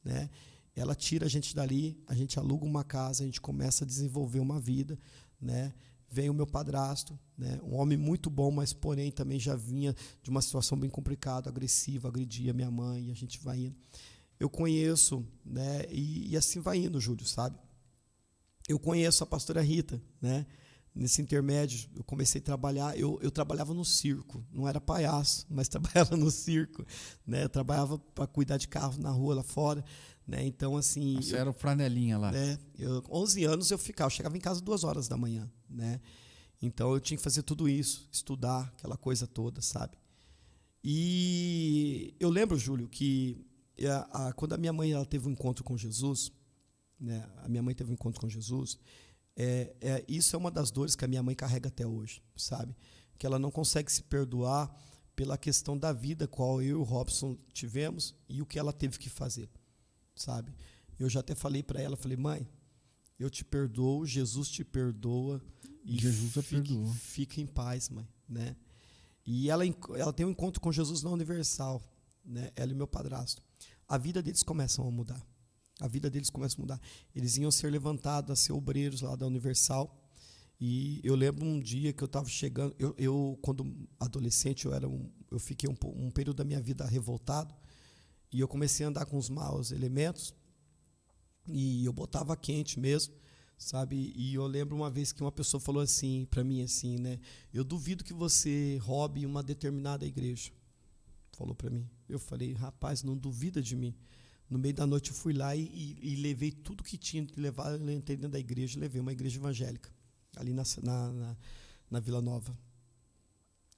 Speaker 9: né? Ela tira a gente dali, a gente aluga uma casa, a gente começa a desenvolver uma vida, né? Vem o meu padrasto, né? Um homem muito bom, mas porém também já vinha de uma situação bem complicada, agressiva, agredia minha mãe, e a gente vai indo. Eu conheço, né? E assim vai indo, Júlio, sabe? Eu conheço a pastora Rita, né? Nesse intermédio, eu comecei a trabalhar, eu trabalhava no circo, não era palhaço, mas trabalhava no circo, né? Eu trabalhava para cuidar de carro na rua lá fora, né? Então, assim...
Speaker 8: Você era o flanelinha lá.
Speaker 9: 11 anos eu chegava em casa 2 horas da manhã, né? Então, eu tinha que fazer tudo isso, estudar, aquela coisa toda, sabe? E eu lembro, Júlio, que quando a minha mãe ela teve um encontro com Jesus, né? A minha mãe teve um encontro com Jesus, isso é uma das dores que a minha mãe carrega até hoje, sabe? Que ela não consegue se perdoar pela questão da vida qual eu e o Robson tivemos e o que ela teve que fazer, sabe? Eu já até falei para ela, falei, mãe, eu te perdoo, Jesus te perdoa. E
Speaker 8: Jesus a perdoou.
Speaker 9: Fica em paz, mãe, né? E ela tem um encontro com Jesus na Universal, né? Ela e meu padrasto. A vida deles começa a mudar. Eles iam ser levantados a ser obreiros lá da Universal. E eu lembro um dia que eu estava chegando, eu quando adolescente, eu fiquei um período da minha vida revoltado, e eu comecei a andar com os maus elementos, e eu botava quente mesmo, sabe? E eu lembro uma vez que uma pessoa falou assim para mim, assim, né? Eu duvido que você roube uma determinada igreja. Falou para mim. Eu falei, rapaz, não duvida de mim. No meio da noite eu fui lá e levei tudo que tinha que levar, eu entrei dentro da igreja, levei uma igreja evangélica, ali na Vila Nova.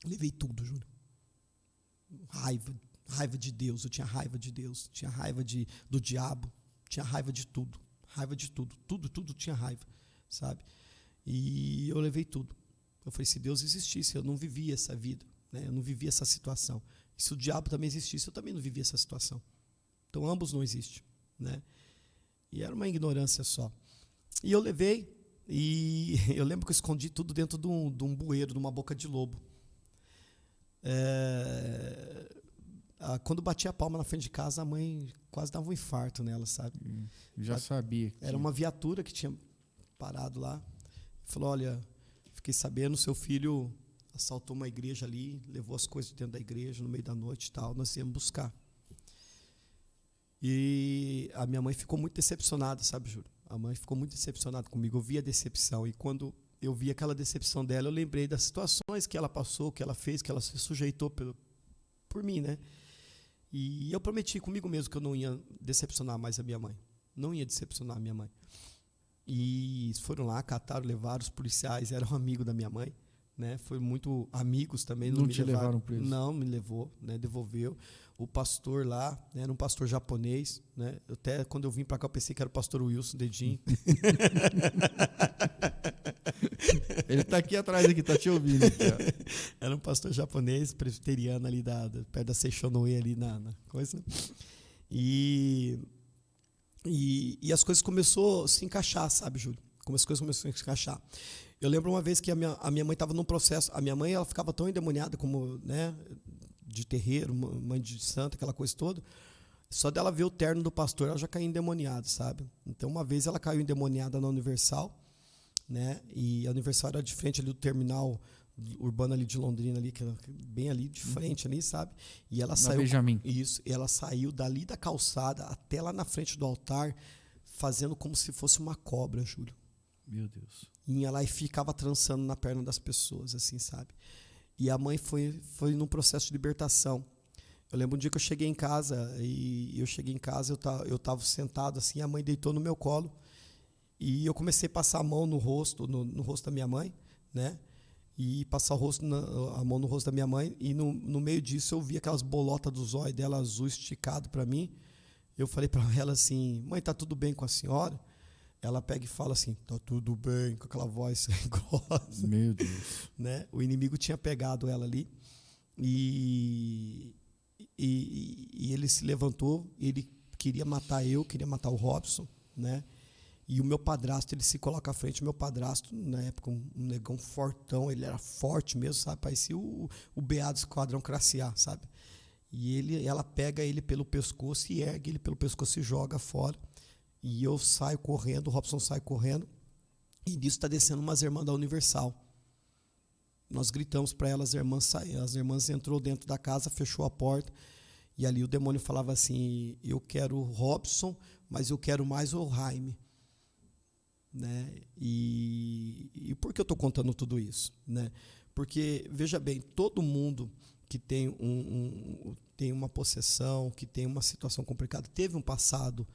Speaker 9: Levei tudo, Júlio. Raiva de Deus, eu tinha raiva de Deus, tinha raiva do diabo, tinha raiva de tudo, tudo tinha raiva, sabe? E eu levei tudo. Eu falei, se Deus existisse, eu não vivia essa vida, né? Eu não vivia essa situação. E se o diabo também existisse, eu também não vivia essa situação. Então, ambos não existem, né? E era uma ignorância só. E eu levei, e eu lembro que eu escondi tudo dentro de um bueiro, de uma boca de lobo. Quando batia a palma na frente de casa, a mãe quase dava um infarto nela, sabe?
Speaker 8: Já sabia.
Speaker 9: Era uma viatura que tinha parado lá. Falou, olha, fiquei sabendo, seu filho assaltou uma igreja ali, levou as coisas dentro da igreja no meio da noite e tal, nós íamos buscar. E a minha mãe ficou muito decepcionada, sabe, Júlio? A mãe ficou muito decepcionada comigo, eu vi a decepção, e quando eu vi aquela decepção dela, eu lembrei das situações que ela passou, que ela fez, que ela se sujeitou por mim, né? E eu prometi comigo mesmo que eu não ia decepcionar mais a minha mãe. Não ia decepcionar a minha mãe. E foram lá, cataram, levaram, os policiais eram amigos da minha mãe, né? Foi muito amigos também.
Speaker 8: Não te levaram preso?
Speaker 9: Não, me levou, né? Devolveu. O pastor lá, né? Era um pastor japonês, né? Até quando eu vim para cá eu pensei que era o pastor Wilson Dedinho.
Speaker 8: Ele está aqui atrás, aqui, tá te ouvindo. Aqui,
Speaker 9: era um pastor japonês, presbiteriano ali perto da Seishonoe ali na coisa. E as coisas começaram a se encaixar, sabe, Júlio? Como as coisas começaram a se encaixar. Eu lembro uma vez que a minha mãe estava num processo. A minha mãe, ela ficava tão endemoniada como, né, de terreiro, mãe de santo, aquela coisa toda. Só dela ver o terno do pastor, ela já caiu endemoniada, sabe? Então, uma vez ela caiu endemoniada na Universal, né? E a Universal era de frente ali do terminal urbano ali de Londrina, ali, que era bem ali de frente, ali, sabe? E ela saiu.
Speaker 8: Benjamin.
Speaker 9: Isso, ela saiu dali da calçada até lá na frente do altar, fazendo como se fosse uma cobra, Júlio.
Speaker 8: Meu Deus.
Speaker 9: Ia lá e ficava trançando na perna das pessoas, assim, sabe? E a mãe foi num processo de libertação. Eu lembro um dia que eu cheguei em casa, eu estava sentado assim, a mãe deitou no meu colo, e eu comecei a passar a mão no rosto da minha mãe, né? E passar a mão no rosto da minha mãe, e no meio disso eu vi aquelas bolotas dos olhos dela azul esticado para mim. Eu falei para ela assim, mãe, tá tudo bem com a senhora? Ela pega e fala assim, tá tudo bem, com aquela voz grossa.
Speaker 8: Meu Deus.
Speaker 9: Né? O inimigo tinha pegado ela ali, e ele se levantou, ele queria matar o Robson, né? E o meu padrasto, ele se coloca à frente. O meu padrasto, na época, um negão fortão, ele era forte mesmo, sabe? Parecia o BA do Esquadrão Classe A, sabe? E ela pega ele pelo pescoço e ergue ele pelo pescoço e joga fora. E eu saio correndo, o Robson sai correndo, e nisso está descendo umas irmãs da Universal. Nós gritamos para elas, as irmãs entrou dentro da casa, fechou a porta, e ali o demônio falava assim, eu quero o Robson, mas eu quero mais o Jaime. Né? E por que eu estou contando tudo isso? Né? Porque, veja bem, todo mundo que tem, tem uma possessão, que tem uma situação complicada, teve um passado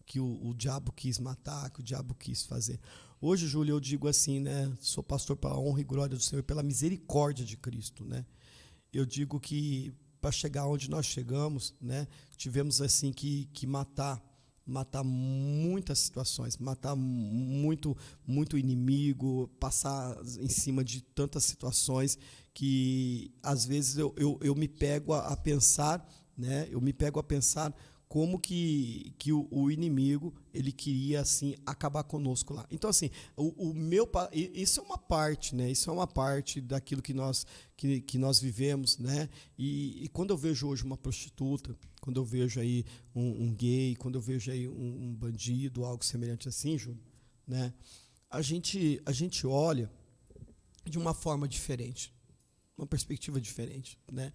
Speaker 9: que o diabo quis matar, que o diabo quis fazer. Hoje, Júlio, eu digo assim, né? Sou pastor pela honra e glória do Senhor e pela misericórdia de Cristo, né? Eu digo que para chegar onde nós chegamos, né, tivemos assim que matar muitas situações, matar muito inimigo, passar em cima de tantas situações que às vezes eu me pego a pensar, né? Eu me pego a pensar como que o inimigo ele queria assim acabar conosco lá. Então assim, isso é uma parte, né? Isso é uma parte daquilo que nós vivemos, né? E quando eu vejo hoje uma prostituta, quando eu vejo aí um gay, quando eu vejo aí um bandido, algo semelhante assim, Júlio, né? A gente olha de uma forma diferente, uma perspectiva diferente, né?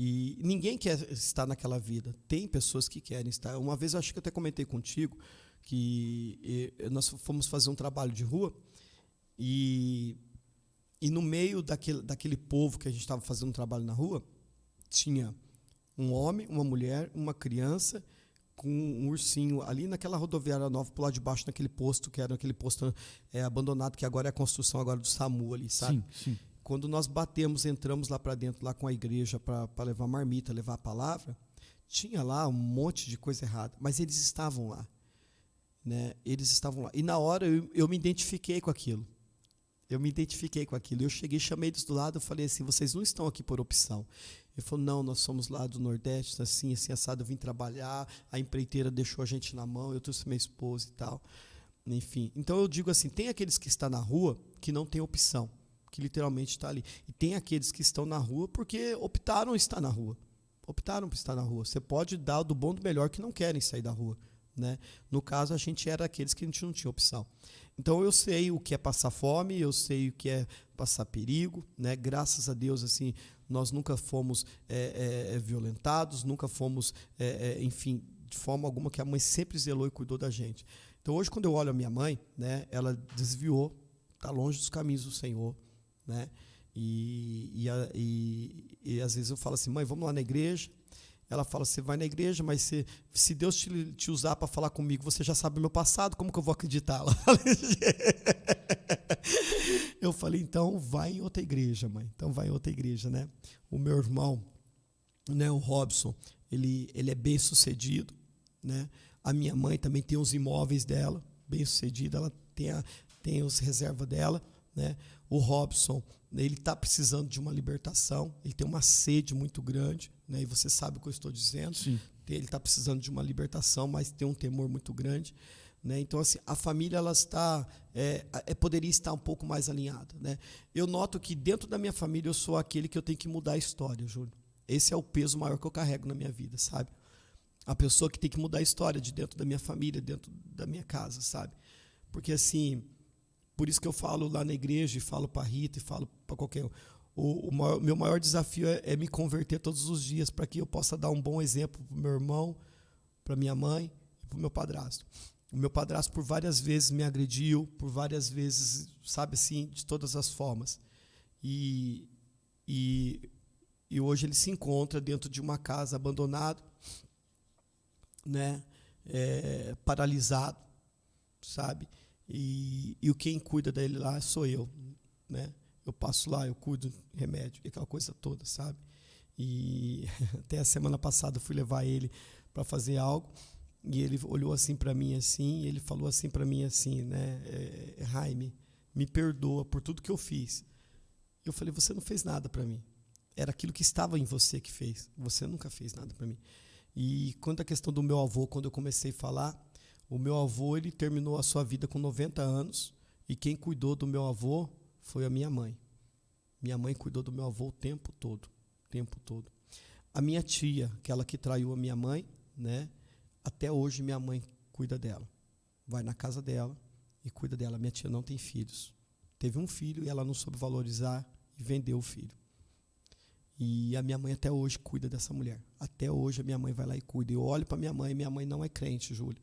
Speaker 9: E ninguém quer estar naquela vida. Tem pessoas que querem estar. Uma vez, eu acho que eu até comentei contigo, que nós fomos fazer um trabalho de rua e no meio daquele povo que a gente estava fazendo um trabalho na rua, tinha um homem, uma mulher, uma criança com um ursinho ali naquela rodoviária nova, por lá de baixo, naquele posto, que era aquele posto abandonado, que agora é a construção agora do SAMU ali, sabe?
Speaker 8: Sim.
Speaker 9: Quando nós entramos lá para dentro, lá com a igreja, para levar marmita, levar a palavra, tinha lá um monte de coisa errada, mas eles estavam lá, né? Eles estavam lá. E na hora eu me identifiquei com aquilo. Eu cheguei, chamei eles do lado, eu falei assim, vocês não estão aqui por opção. Ele falou, não, nós somos lá do Nordeste, assim assado, eu vim trabalhar, a empreiteira deixou a gente na mão, eu trouxe minha esposa e tal. Enfim, então eu digo assim, tem aqueles que estão na rua que não tem opção, que literalmente está ali. E tem aqueles que estão na rua porque optaram por estar na rua. Você pode dar do bom do melhor que não querem sair da rua, né? No caso, a gente era aqueles que a gente não tinha opção. Então, eu sei o que é passar fome, eu sei o que é passar perigo, né? Graças a Deus, assim, nós nunca fomos violentados, nunca fomos, enfim, de forma alguma, que a mãe sempre zelou e cuidou da gente. Então, hoje, quando eu olho a minha mãe, né, ela desviou, está longe dos caminhos do Senhor, né? E às vezes eu falo assim, mãe, vamos lá na igreja. Ela fala, você vai na igreja, mas se Deus te usar para falar comigo, você já sabe o meu passado, como que eu vou acreditar? Eu falei, então vai em outra igreja, mãe. Então vai em outra igreja, né? O meu irmão, né, o Robson, ele é bem sucedido, né? A minha mãe também tem os imóveis dela, bem sucedida, ela tem as reservas dela, né? O Robson, ele está precisando de uma libertação, ele tem uma sede muito grande, né? E você sabe o que eu estou dizendo.
Speaker 8: Sim.
Speaker 9: Ele está precisando de uma libertação, mas tem um temor muito grande, né? Então, assim, a família ela está, poderia estar um pouco mais alinhada, né? Eu noto que dentro da minha família eu sou aquele que eu tenho que mudar a história, Júlio. Esse é o peso maior que eu carrego na minha vida, sabe? A pessoa que tem que mudar a história de dentro da minha família, dentro da minha casa, sabe? Porque, assim, por isso que eu falo lá na igreja, e falo para a Rita, e falo para qualquer um. Meu maior desafio é me converter todos os dias para que eu possa dar um bom exemplo para o meu irmão, para minha mãe e para o meu padrasto. O meu padrasto por várias vezes me agrediu, por várias vezes, sabe assim, de todas as formas. E hoje ele se encontra dentro de uma casa abandonado, né, paralisado, sabe? E quem cuida dele lá sou eu, né? Eu passo lá, eu cuido remédio, aquela coisa toda, sabe? E até a semana passada eu fui levar ele para fazer algo e ele olhou assim para mim assim, e ele falou assim para mim assim, né? Jaime, me perdoa por tudo que eu fiz. Eu falei, você não fez nada para mim. Era aquilo que estava em você que fez. Você nunca fez nada para mim. E quanto à questão do meu avô, quando eu comecei a falar, o meu avô ele terminou a sua vida com 90 anos e quem cuidou do meu avô foi a minha mãe. Minha mãe cuidou do meu avô o tempo todo. A minha tia, aquela que traiu a minha mãe, né? Até hoje minha mãe cuida dela. Vai na casa dela e cuida dela. Minha tia não tem filhos. Teve um filho e ela não soube valorizar e vendeu o filho. E a minha mãe até hoje cuida dessa mulher. Até hoje a minha mãe vai lá e cuida. Eu olho para minha mãe não é crente, Júlio.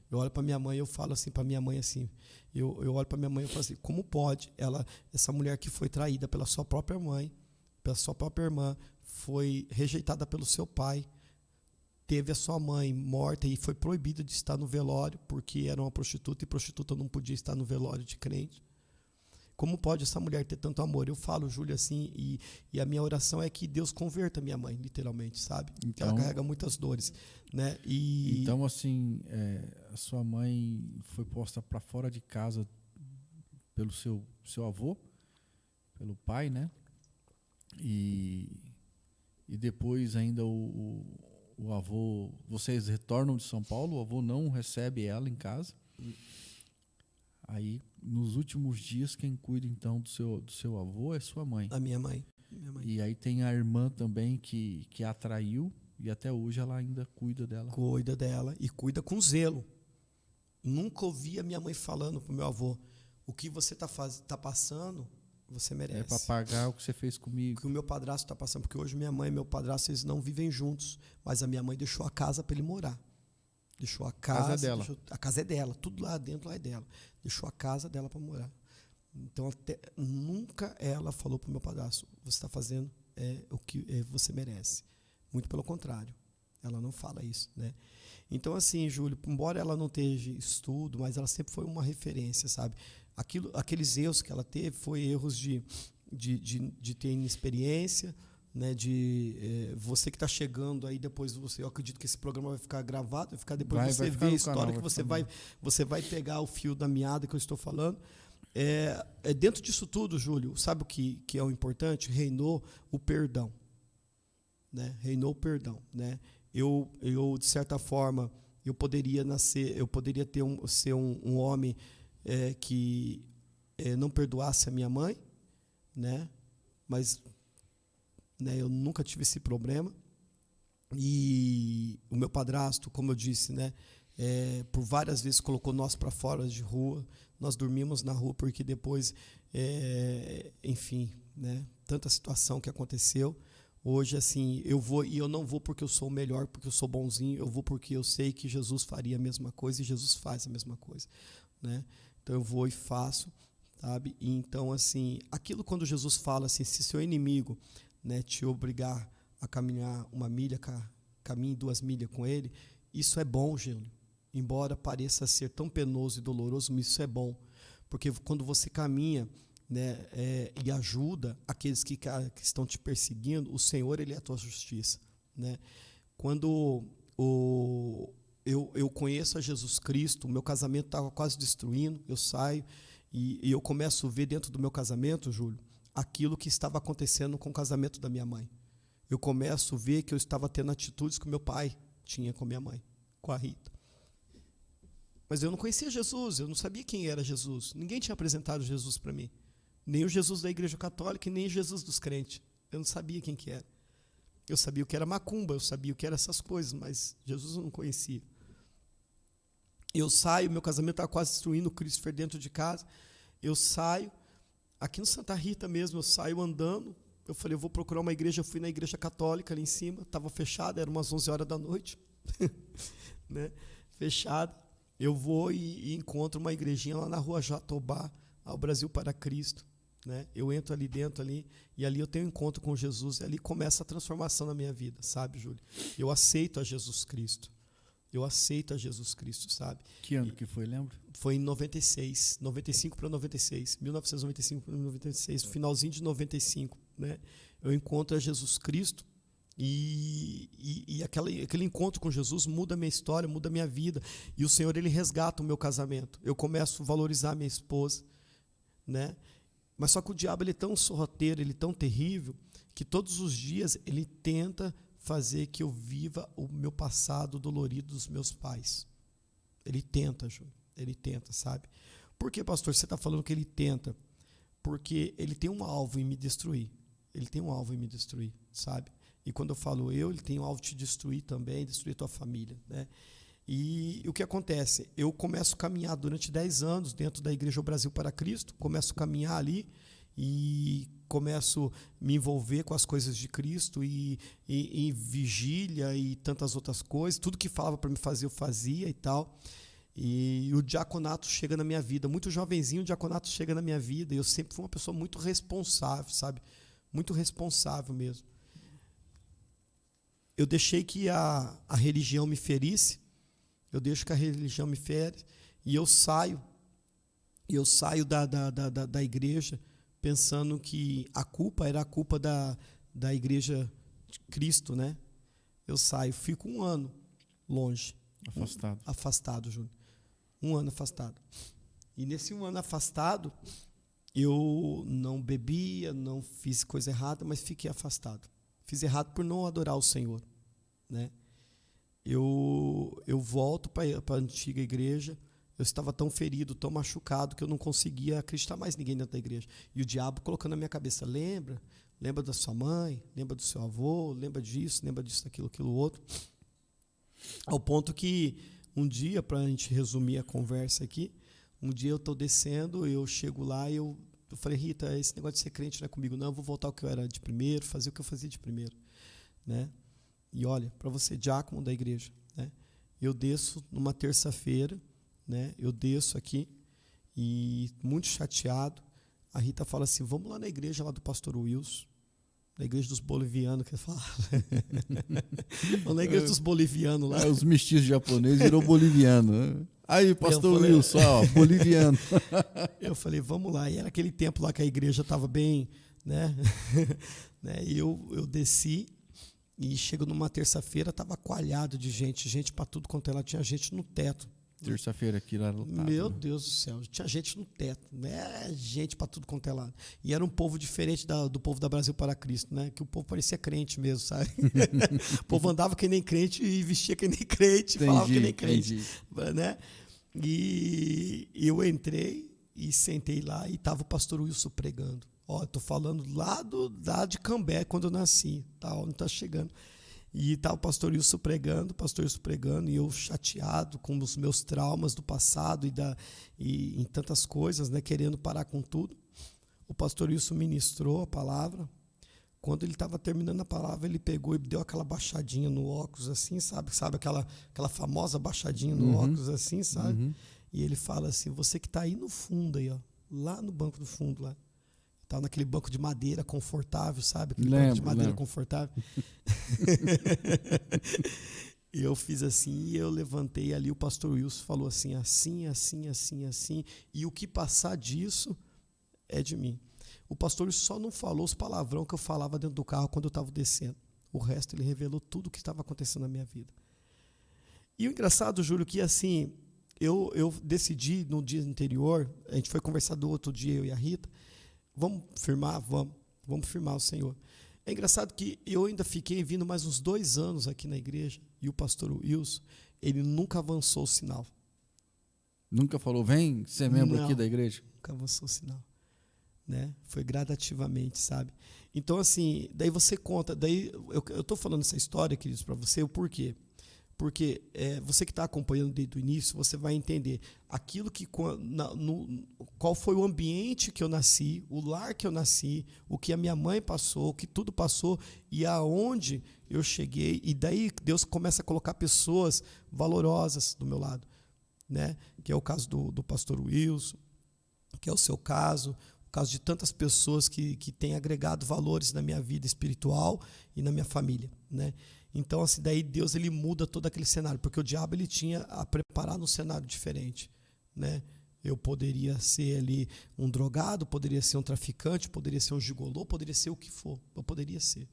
Speaker 9: Eu olho para minha mãe, eu falo assim para minha mãe assim, eu olho para minha mãe e falo assim, como pode essa mulher que foi traída pela sua própria mãe, pela sua própria irmã, foi rejeitada pelo seu pai, teve a sua mãe morta e foi proibida de estar no velório porque era uma prostituta e prostituta não podia estar no velório de crente. Como pode essa mulher ter tanto amor? Eu falo, Júlio, assim, e a minha oração é que Deus converta minha mãe, literalmente, sabe? Então, ela carrega muitas dores, né?
Speaker 8: Então, assim, a sua mãe foi posta para fora de casa pelo seu avô, pelo pai, né? E depois ainda o o avô, vocês retornam de São Paulo, o avô não recebe ela em casa. Aí, nos últimos dias, quem cuida então do seu avô é sua mãe.
Speaker 9: A minha mãe.
Speaker 8: E aí tem a irmã também que a atraiu e até hoje ela ainda cuida dela.
Speaker 9: Cuida dela e cuida com zelo. Nunca ouvi a minha mãe falando pro meu avô: o que você tá passando, você merece.
Speaker 8: É para pagar o que você fez comigo.
Speaker 9: O que o meu padrasto está passando, porque hoje minha mãe e meu padrasto, eles não vivem juntos, mas a minha mãe deixou a casa para ele morar. Deixou a casa
Speaker 8: dela.
Speaker 9: A casa é dela, tudo lá dentro lá é dela. Deixou a casa dela para morar. Então, nunca ela falou para o meu padrasto: você está fazendo o que você merece. Muito pelo contrário, ela não fala isso, né? Então, assim, Júlio, embora ela não tenha estudo, mas ela sempre foi uma referência, sabe? Aqueles erros que ela teve foi erros de ter inexperiência, né? Você que está chegando aí depois, eu acredito que esse programa vai ficar gravado, vai ficar depois você vê a história, que você vai pegar o fio da meada que eu estou falando. Dentro disso tudo, Júlio, sabe o que é o importante? Reinou o perdão, né? Reinou o perdão, né? Eu de certa forma, eu poderia ser um homem que não perdoasse a minha mãe, né? Mas, né, eu nunca tive esse problema. E o meu padrasto, como eu disse, né, por várias vezes colocou nós para fora de rua. Nós dormimos na rua porque depois, enfim, né, tanta situação que aconteceu. Hoje, assim, eu não vou porque eu sou o melhor, porque eu sou bonzinho, eu vou porque eu sei que Jesus faria a mesma coisa e Jesus faz a mesma coisa, né? Então eu vou e faço, sabe? E então, assim, aquilo quando Jesus fala assim: se seu inimigo, né, te obrigar a caminhar 1 milha, caminhe 2 milhas com ele, isso é bom, Gênio. Embora pareça ser tão penoso e doloroso, mas isso é bom, porque quando você caminha, né, e ajuda aqueles que estão te perseguindo, o Senhor, ele é a tua justiça, né? Quando eu conheço a Jesus Cristo, o meu casamento estava quase destruindo, eu saio e eu começo a ver dentro do meu casamento, Júlio, aquilo que estava acontecendo com o casamento da minha mãe. Eu começo a ver que eu estava tendo atitudes que o meu pai tinha com a minha mãe, com a Rita. Mas eu não conhecia Jesus, eu não sabia quem era Jesus. Ninguém tinha apresentado Jesus para mim. Nem o Jesus da Igreja Católica e nem o Jesus dos crentes. Eu não sabia quem que era. Eu sabia o que era macumba, eu sabia o que eram essas coisas, mas Jesus eu não conhecia. Eu saio, meu casamento estava quase destruindo, o Christopher dentro de casa. Eu saio, aqui no Santa Rita mesmo, eu saio andando. Eu falei, eu vou procurar uma igreja. Eu fui na Igreja Católica ali em cima, estava fechada, eram umas 11 horas da noite. Né? Fechada. Eu vou e encontro uma igrejinha lá na rua Jatobá, ao Brasil para Cristo. Né? Eu entro ali dentro e ali eu tenho um encontro com Jesus e ali começa a transformação na minha vida, sabe, Júlio? Eu aceito a Jesus Cristo. Eu aceito a Jesus Cristo, sabe?
Speaker 8: Que ano que foi, lembra?
Speaker 9: Foi em 96, 95 para 96, 1995 para 96, finalzinho de 95, né? Eu encontro a Jesus Cristo e aquele encontro com Jesus muda a minha história, muda a minha vida. E o Senhor, ele resgata o meu casamento. Eu começo a valorizar a minha esposa, né? Mas só que o diabo, ele é tão sorrateiro, ele é tão terrível, que todos os dias ele tenta fazer que eu viva o meu passado dolorido dos meus pais. Ele tenta, Júlio. Ele tenta, sabe? Por que, pastor, você está falando que ele tenta? Porque ele tem um alvo em me destruir. Ele tem um alvo em me destruir, sabe? E quando eu falo ele tem um alvo de te destruir também, destruir tua família, né? E o que acontece? Eu começo a caminhar durante 10 anos dentro da Igreja Brasil para Cristo, começo a caminhar ali e começo a me envolver com as coisas de Cristo e vigília e tantas outras coisas. Tudo que falava para me fazer, eu fazia e tal. E o diaconato chega na minha vida. Muito jovenzinho, o diaconato chega na minha vida. E eu sempre fui uma pessoa muito responsável, sabe? Muito responsável mesmo. Eu deixei que a religião me ferisse. Eu deixo que a religião me fere. E eu saio da igreja pensando que a culpa era a culpa da igreja de Cristo, né? Eu saio, fico 1 ano longe. Afastado, Júlio. 1 ano afastado. E nesse 1 ano afastado, eu não bebia, não fiz coisa errada, mas fiquei afastado. Fiz errado por não adorar o Senhor, né? eu volto para a antiga igreja. Eu estava tão ferido, tão machucado, que eu não conseguia acreditar mais em ninguém dentro da igreja. E o diabo colocando na minha cabeça, lembra da sua mãe, lembra do seu avô, lembra disso, aquilo outro. Ao ponto que um dia, para a gente resumir a conversa aqui, um dia eu estou descendo, eu chego lá e eu falei, Rita, esse negócio de ser crente não é comigo não, eu vou voltar ao que eu era de primeiro, fazer o que eu fazia de primeiro. Né? E olha, para você, diácono da igreja, né? Eu desço numa terça-feira, né? Eu desço aqui e muito chateado, a Rita fala assim, vamos lá na igreja lá do pastor Wilson, na igreja dos bolivianos, que fala. Vamos na igreja dos bolivianos lá.
Speaker 8: Os mestiços japoneses virou boliviano. Aí, pastor Wilson, ó, boliviano.
Speaker 9: Eu falei, vamos lá. E era aquele tempo lá que a igreja estava bem, né? E eu desci e chego numa terça-feira, estava coalhado de gente para tudo quanto ela tinha gente no teto.
Speaker 8: Terça-feira aqui lá lotado.
Speaker 9: Meu Deus do céu, tinha gente no teto, né? Gente para tudo quanto é lado. E era um povo diferente do povo da Brasil para Cristo, né? Que o povo parecia crente mesmo, sabe? O povo andava que nem crente e vestia que nem crente, falava que nem crente, né? E eu entrei e sentei lá e estava o pastor Wilson pregando. Ó, eu tô falando lá de Cambé, quando eu nasci, tá? Não tá chegando. E estava o pastor Wilson pregando, e eu chateado com os meus traumas do passado e em tantas coisas, né, querendo parar com tudo. O pastor Wilson ministrou a palavra. Quando ele estava terminando a palavra, ele pegou e deu aquela baixadinha no óculos, assim, sabe aquela famosa baixadinha no óculos, assim, sabe? E ele fala assim, você que está aí no fundo, aí, ó, lá no banco do fundo, lá. Estava naquele banco de madeira confortável, sabe? Banco de madeira confortável. E eu fiz assim, e eu levantei ali, o pastor Wilson falou assim, assim, e o que passar disso é de mim. O pastor Wilson só não falou os palavrão que eu falava dentro do carro quando eu estava descendo. O resto ele revelou tudo o que estava acontecendo na minha vida. E o engraçado, Júlio, que assim, eu decidi no dia anterior, a gente foi conversar do outro dia, eu e a Rita, vamos firmar o Senhor. É engraçado que eu ainda fiquei vindo mais uns 2 anos aqui na igreja e o pastor Wilson, ele nunca avançou o sinal.
Speaker 8: Nunca falou, vem ser membro aqui da igreja?
Speaker 9: Nunca avançou o sinal. Né? Foi gradativamente, sabe? Então, assim, daí você conta, eu estou falando essa história, queridos, para você, o porquê. Porque você que está acompanhando desde o início, você vai entender aquilo que qual foi o ambiente que eu nasci, o lar que eu nasci, o que a minha mãe passou, o que tudo passou e aonde eu cheguei. E daí Deus começa a colocar pessoas valorosas do meu lado, né? Que é o caso do pastor Wilson, que é o seu caso, o caso de tantas pessoas que têm agregado valores na minha vida espiritual e na minha família, né? Então, assim, daí Deus ele muda todo aquele cenário, porque o diabo ele tinha a preparar um cenário diferente, né? Eu poderia ser ali um drogado, poderia ser um traficante, poderia ser um gigolô, poderia ser o que for, eu poderia ser.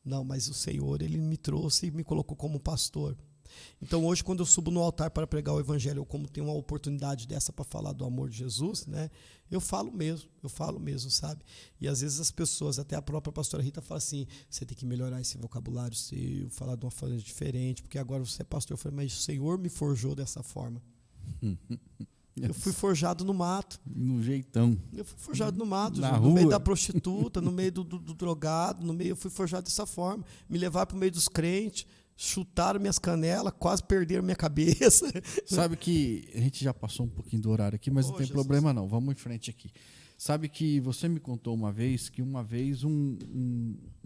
Speaker 9: Não, mas o Senhor ele me trouxe e me colocou como pastor. Então, hoje, quando eu subo no altar para pregar o evangelho, ou como tenho uma oportunidade dessa para falar do amor de Jesus, né? Eu falo mesmo, sabe? E às vezes as pessoas, até a própria pastora Rita fala assim, você tem que melhorar esse vocabulário seu, falar de uma forma diferente, porque agora você é pastor. Eu falei, mas o Senhor me forjou dessa forma. Eu fui forjado no mato.
Speaker 8: No jeitão.
Speaker 9: Eu fui forjado no mato,
Speaker 8: na
Speaker 9: no
Speaker 8: rua.
Speaker 9: meio da prostituta, no meio do drogado, eu fui forjado dessa forma. Me levaram para o meio dos crentes, chutaram minhas canelas, quase perderam minha cabeça.
Speaker 8: Sabe que a gente já passou um pouquinho do horário aqui, mas não tem
Speaker 9: Jesus.
Speaker 8: problema não, vamos em frente aqui. Sabe que você me contou uma vez que um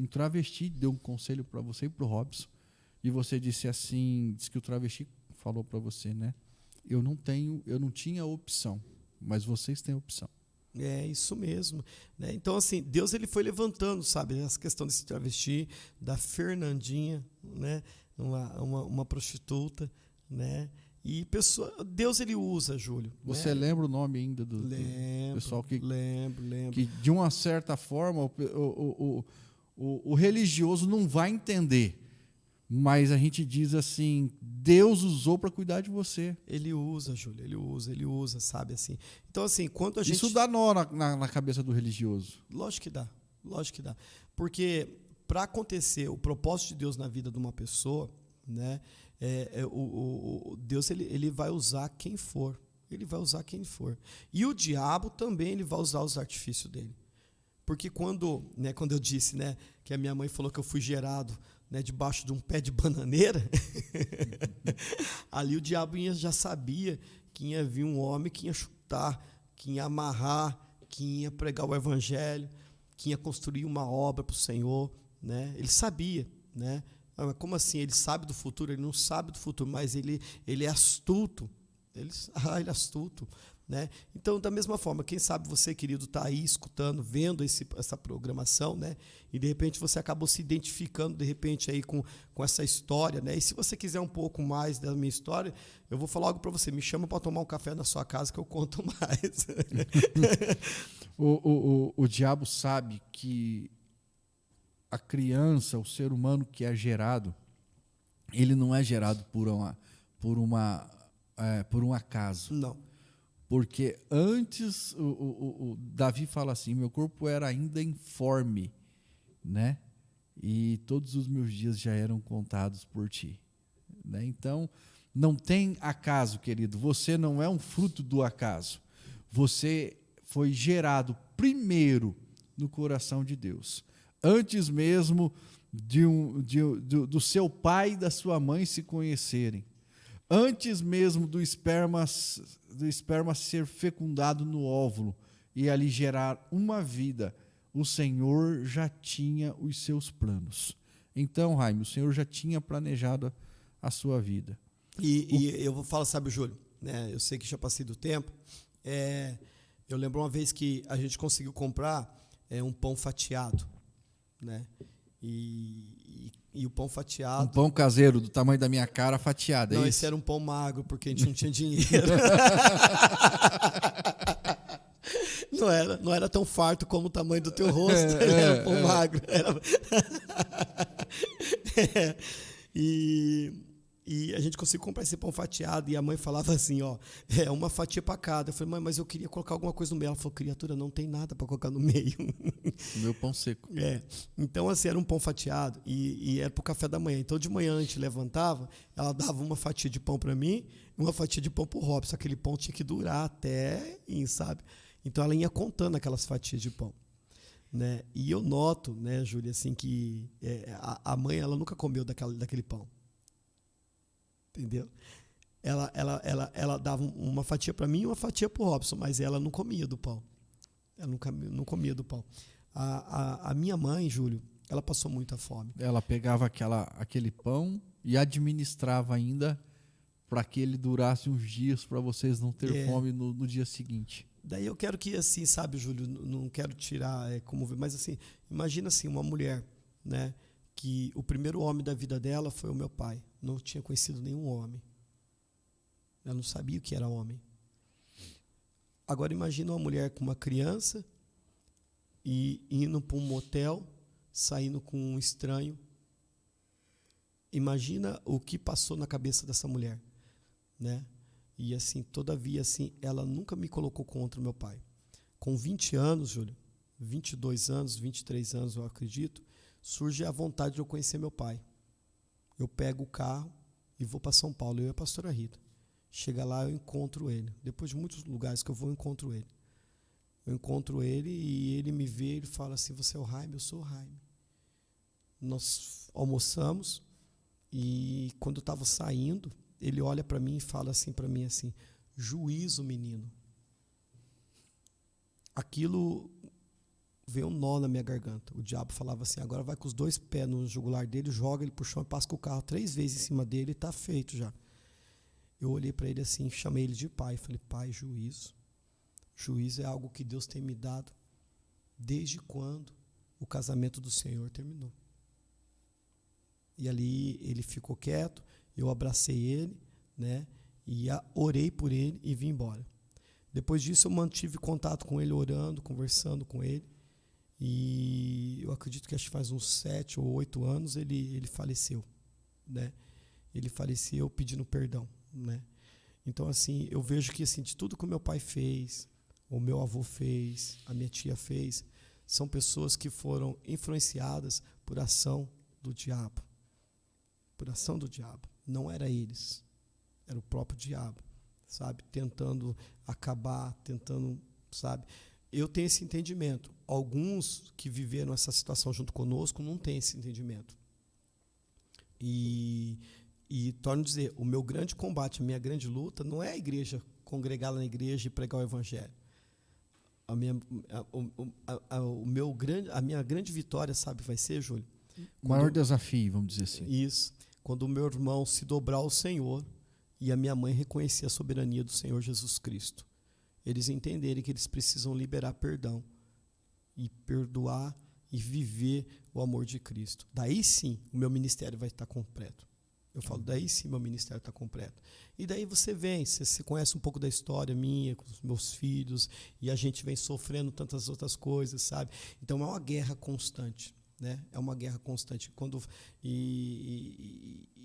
Speaker 8: travesti deu um conselho para você e para o Robson, e você disse assim, disse que o travesti falou para você, né? Eu não tinha opção, mas vocês têm opção.
Speaker 9: É isso mesmo, né? Então, assim, Deus ele foi levantando, sabe, essa questão desse travesti, da Fernandinha, né? Uma prostituta, né? E Deus ele usa, Júlio.
Speaker 8: Você
Speaker 9: né?
Speaker 8: lembra o nome ainda do pessoal que
Speaker 9: Lembro.
Speaker 8: Que de uma certa forma o religioso não vai entender, mas a gente diz assim, Deus usou para cuidar de você.
Speaker 9: Ele usa, Júlio, ele usa, sabe, assim. Então, assim, quando a gente...
Speaker 8: Isso dá nó na cabeça do religioso.
Speaker 9: Lógico que dá. Porque para acontecer o propósito de Deus na vida de uma pessoa, né? Deus ele vai usar quem for. Ele vai usar quem for. E o diabo também ele vai usar os artifícios dele. Porque quando eu disse, né, que a minha mãe falou que eu fui gerado, né, debaixo de um pé de bananeira, ali o diabo já sabia que ia vir um homem que ia chutar, que ia amarrar, que ia pregar o evangelho, que ia construir uma obra para o Senhor, né? Ele sabia, né? Como assim? Ele sabe do futuro? Ele não sabe do futuro, mas ele é astuto. Ele é astuto, né? Então, da mesma forma, quem sabe você, querido, está aí escutando, vendo essa programação, né? E de repente você acabou se identificando de repente aí com essa história, né? E se você quiser um pouco mais da minha história, eu vou falar algo para você. Me chama para tomar um café na sua casa que eu conto mais.
Speaker 8: O diabo sabe que a criança, o ser humano que é gerado, ele não é gerado por um acaso.
Speaker 9: Não.
Speaker 8: Porque antes, o Davi fala assim, meu corpo era ainda informe, né? E todos os meus dias já eram contados por ti. Né? Então, não tem acaso, querido. Você não é um fruto do acaso. Você foi gerado primeiro no coração de Deus. Antes mesmo do seu pai e da sua mãe se conhecerem. Antes mesmo do esperma ser fecundado no óvulo e ali gerar uma vida, o Senhor já tinha os seus planos. Então, Jaime, o Senhor já tinha planejado a sua vida.
Speaker 9: E eu vou falar, sabe, Júlio, né? Eu sei que já passei do tempo. Eu lembro uma vez que a gente conseguiu comprar um pão fatiado, né? E o pão fatiado...
Speaker 8: Um pão caseiro do tamanho da minha cara fatiado,
Speaker 9: Não,
Speaker 8: isso?
Speaker 9: esse era um pão magro, porque a gente não tinha dinheiro. Não era tão farto como o tamanho do teu rosto. Era um pão magro. E a gente conseguiu comprar esse pão fatiado e a mãe falava assim, ó, uma fatia para cada. Eu falei, mãe, mas eu queria colocar alguma coisa no meio. Ela falou, criatura, não tem nada para colocar no meio.
Speaker 8: Meu pão seco.
Speaker 9: Então, assim, era um pão fatiado e era para o café da manhã. Então, de manhã a gente levantava, ela dava uma fatia de pão para mim e uma fatia de pão para o Robson. Aquele pão tinha que durar até ir, sabe? Então, ela ia contando aquelas fatias de pão. Né? E eu noto, né, Júlia, assim, que a mãe ela nunca comeu daquele pão. Entendeu? Ela dava uma fatia para mim e uma fatia para o Robson, mas ela não comia do pão. Ela não comia do pão. A minha mãe, Júlio, ela passou muita fome.
Speaker 8: Ela pegava aquele pão e administrava ainda para que ele durasse uns dias para vocês não ter fome no dia seguinte.
Speaker 9: Daí eu quero que, assim, sabe, Júlio, não quero tirar como ver, mas assim, imagina assim, uma mulher, né, que o primeiro homem da vida dela foi o meu pai. Não tinha conhecido nenhum homem. Ela não sabia o que era homem. Agora imagina uma mulher com uma criança e indo para um motel, saindo com um estranho. Imagina o que passou na cabeça dessa mulher, né? E assim, todavia, assim, ela nunca me colocou contra o meu pai. Com 20 anos, Júlio, 22 anos, 23 anos, eu acredito, surge a vontade de eu conhecer meu pai. Eu pego o carro e vou para São Paulo, eu e a pastora Rita. Chega lá, eu encontro ele. Depois de muitos lugares que eu vou, eu encontro ele. Eu encontro ele e ele me vê, ele fala assim, você é o Jaime? Eu sou o Jaime. Nós almoçamos e quando eu estava saindo, ele olha para mim e fala assim para mim assim, juízo, menino. Aquilo veio um nó na minha garganta. O diabo falava assim, agora vai com os 2 pés no jugular dele, joga ele pro chão e passa com o carro 3 vezes em cima dele e está feito já. Eu olhei para ele assim, chamei ele de pai. Falei, pai, juízo. Juízo é algo que Deus tem me dado desde quando o casamento do Senhor terminou. E ali ele ficou quieto, eu abracei ele, né, e orei por ele e vim embora. Depois disso eu mantive contato com ele, orando, conversando com ele. E eu acredito que acho que faz uns 7 ou 8 anos ele faleceu, né? Ele faleceu pedindo perdão, né? Então, assim, eu vejo que assim, de tudo que o meu pai fez, o meu avô fez, a minha tia fez, são pessoas que foram influenciadas por ação do diabo. por ação do diabo. Não era eles, era o próprio diabo, sabe? Tentando acabar, sabe? Eu tenho esse entendimento. Alguns que viveram essa situação junto conosco não têm esse entendimento. E torno a dizer, o meu grande combate, a minha grande luta não é a igreja, congregar na igreja e pregar o evangelho. A minha grande vitória, sabe, vai ser, Júlio?
Speaker 8: O maior desafio, vamos dizer assim.
Speaker 9: Isso. Quando o meu irmão se dobrar ao Senhor e a minha mãe reconhecer a soberania do Senhor Jesus Cristo. Eles entenderem que eles precisam liberar perdão e perdoar e viver o amor de Cristo. Daí sim, o meu ministério vai estar completo. Eu falo, daí sim meu ministério está completo. E daí você vem, você conhece um pouco da história minha, com os meus filhos, e a gente vem sofrendo tantas outras coisas, sabe? Então é uma guerra constante, né? É uma guerra constante.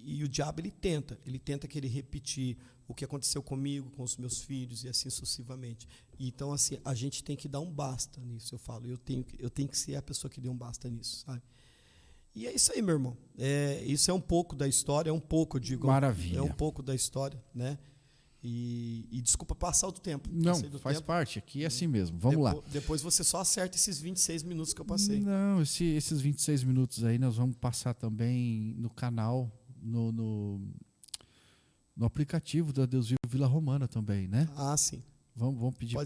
Speaker 9: E o diabo, ele tenta querer repetir o que aconteceu comigo, com os meus filhos, e assim sucessivamente. Então, assim, a gente tem que dar um basta nisso, eu falo. Eu tenho que ser a pessoa que dê um basta nisso, sabe? E é isso aí, meu irmão. Isso é um pouco da história, eu digo.
Speaker 8: Maravilha.
Speaker 9: É um pouco da história, né? E desculpa passar o tempo.
Speaker 8: Não, faz parte. Aqui é assim mesmo. Vamos lá.
Speaker 9: Depois você só acerta esses 26 minutos que eu passei.
Speaker 8: Não, esses 26 minutos aí nós vamos passar também no canal, no aplicativo da Deus Vivo Vila Romana também, né?
Speaker 9: Ah, sim.
Speaker 8: Vamos pedir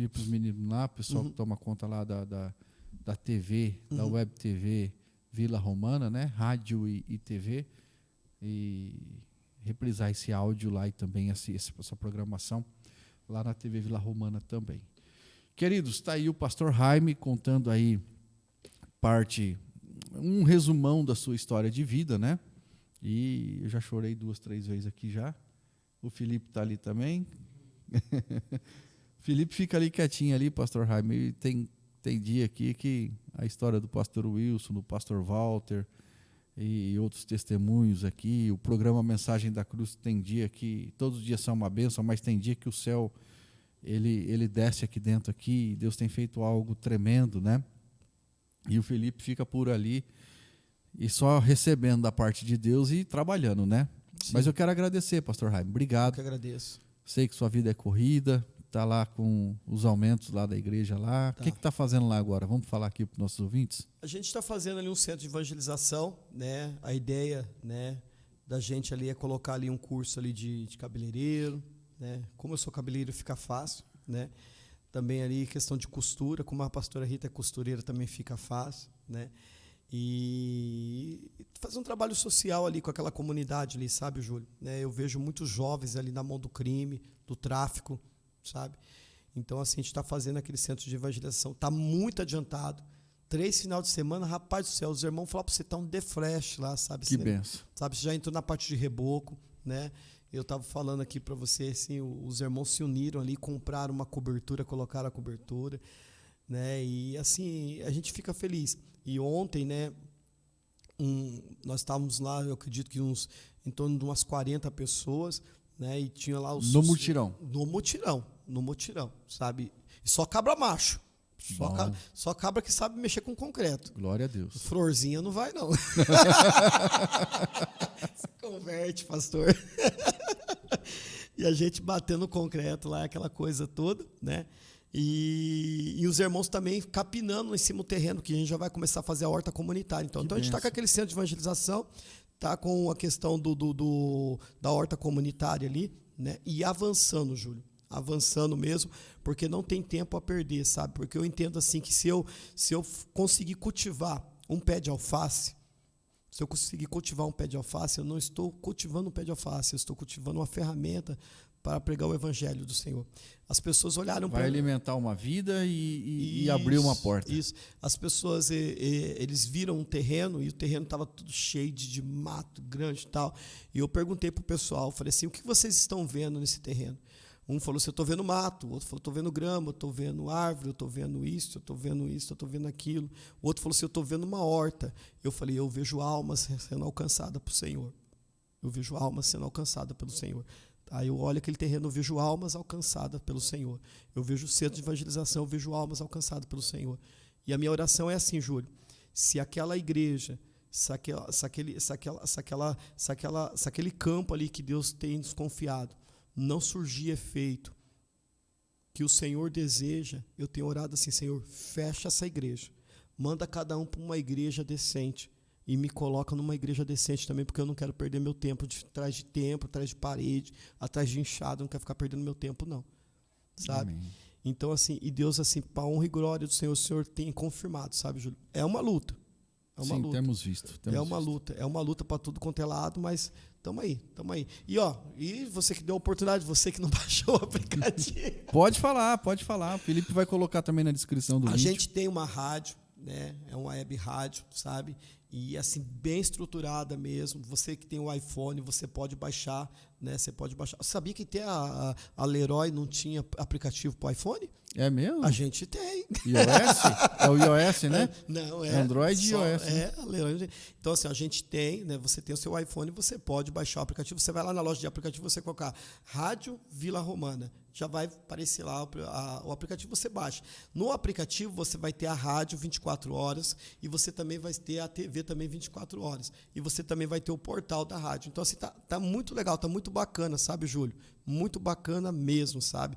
Speaker 8: para os meninos lá, o pessoal que toma conta lá da TV, da Web TV Vila Romana, né? Rádio e TV, e reprisar esse áudio lá e também essa programação lá na TV Vila Romana também. Queridos, está aí o pastor Jaime contando aí um resumão da sua história de vida, né? E eu já chorei 2, 3 vezes aqui já. O Felipe está ali também. Felipe fica ali quietinho ali, pastor Jaime. Tem dia aqui que a história do pastor Wilson, do pastor Walter e outros testemunhos aqui, o programa Mensagem da Cruz, tem dia que todos os dias são uma bênção, mas tem dia que o céu ele desce aqui dentro aqui, e Deus tem feito algo tremendo, né? E o Felipe fica por ali e só recebendo da parte de Deus e trabalhando, né? Sim. Mas eu quero agradecer, pastor Jaime. Obrigado.
Speaker 9: Eu que agradeço.
Speaker 8: Sei que sua vida é corrida, está lá com os aumentos lá da igreja lá. Tá. O que está fazendo lá agora? Vamos falar aqui para os nossos ouvintes?
Speaker 9: A gente está fazendo ali um centro de evangelização, né? A ideia, né, da gente ali é colocar ali um curso ali de cabeleireiro, né? Como eu sou cabeleireiro, fica fácil, né? Também ali questão de costura, como a pastora Rita é costureira, também fica fácil, né? E fazer um trabalho social ali com aquela comunidade ali, sabe, Júlio? Eu vejo muitos jovens ali na mão do crime, do tráfico, sabe? Então, assim, a gente está fazendo aquele centro de evangelização, está muito adiantado. 3 final de semana, rapaz do céu, os irmãos falaram para você, está um defresh lá, sabe?
Speaker 8: Que benção.
Speaker 9: Sabe, você já entrou na parte de reboco, né? Eu estava falando aqui para você, assim, os irmãos se uniram ali, compraram uma cobertura, colocaram a cobertura, né? E, assim, a gente fica feliz. E ontem, né, nós estávamos lá, eu acredito que em torno de umas 40 pessoas, né, e tinha lá os...
Speaker 8: No mutirão,
Speaker 9: sabe? E só cabra macho. Só cabra que sabe mexer com concreto.
Speaker 8: Glória a Deus.
Speaker 9: Florzinha não vai, não. Se converte, pastor. E a gente batendo concreto lá, aquela coisa toda, né? E os irmãos também capinando em cima do terreno, que a gente já vai começar a fazer a horta comunitária. Então a gente está com aquele centro de evangelização, está com a questão da horta comunitária ali, né? E avançando, Júlio. Avançando mesmo, porque não tem tempo a perder, sabe? Porque eu entendo assim que se eu conseguir cultivar um pé de alface, eu não estou cultivando um pé de alface, eu estou cultivando uma ferramenta para pregar o evangelho do Senhor. As pessoas olharam para...
Speaker 8: Vai alimentar uma vida e abrir uma porta.
Speaker 9: Isso. As pessoas, eles viram um terreno e o terreno estava tudo cheio de mato grande e tal. E eu perguntei para o pessoal, falei assim, o que vocês estão vendo nesse terreno? Um falou assim, eu estou vendo mato. O outro falou, estou vendo grama, eu estou vendo árvore, eu estou vendo isso, eu estou vendo isso, eu estou vendo aquilo. O outro falou assim, eu estou vendo uma horta. Eu falei, eu vejo almas sendo alcançadas pelo Senhor. Eu vejo almas sendo alcançadas pelo Senhor. Aí eu olho aquele terreno, eu vejo almas alcançadas pelo Senhor. Eu vejo o centro de evangelização, eu vejo almas alcançadas pelo Senhor. E a minha oração é assim, Júlio, se aquela igreja, se aquele campo ali que Deus tem nos confiado não surgir efeito que o Senhor deseja, eu tenho orado assim, Senhor, fecha essa igreja, manda cada um para uma igreja decente e me coloca numa igreja decente também, porque eu não quero perder meu tempo atrás de templo, atrás de parede, atrás de enxada, eu não quero ficar perdendo meu tempo não, sabe?
Speaker 8: Amém.
Speaker 9: Então assim, e Deus assim, para a honra e glória do Senhor, o Senhor tem confirmado, sabe, Júlio? É uma luta.
Speaker 8: Sim, temos visto.
Speaker 9: É uma luta para tudo quanto é lado, mas estamos aí. E você que deu a oportunidade, você que não baixou o aplicativo.
Speaker 8: Pode falar. O Felipe vai colocar também na descrição do vídeo.
Speaker 9: A gente tem uma rádio, né? É uma web rádio, sabe? E assim, bem estruturada mesmo. Você que tem o iPhone, você pode baixar, né? Você pode baixar. Sabia que até a Leroy não tinha aplicativo para o iPhone?
Speaker 8: É mesmo?
Speaker 9: A gente tem.
Speaker 8: iOS? É o iOS, né?
Speaker 9: Não, é.
Speaker 8: Android e
Speaker 9: só,
Speaker 8: iOS. Né?
Speaker 9: É, a Leroy. Então, assim, a gente tem, né? Você tem o seu iPhone, você pode baixar o aplicativo. Você vai lá na loja de aplicativo, você colocar Rádio Vila Romana. Já vai aparecer lá o aplicativo, você baixa. No aplicativo, você vai ter a rádio 24 horas e você também vai ter a TV também 24 horas. E você também vai ter o portal da rádio. Então, assim, tá muito legal, tá muito bacana, sabe, Júlio? Muito bacana mesmo, sabe?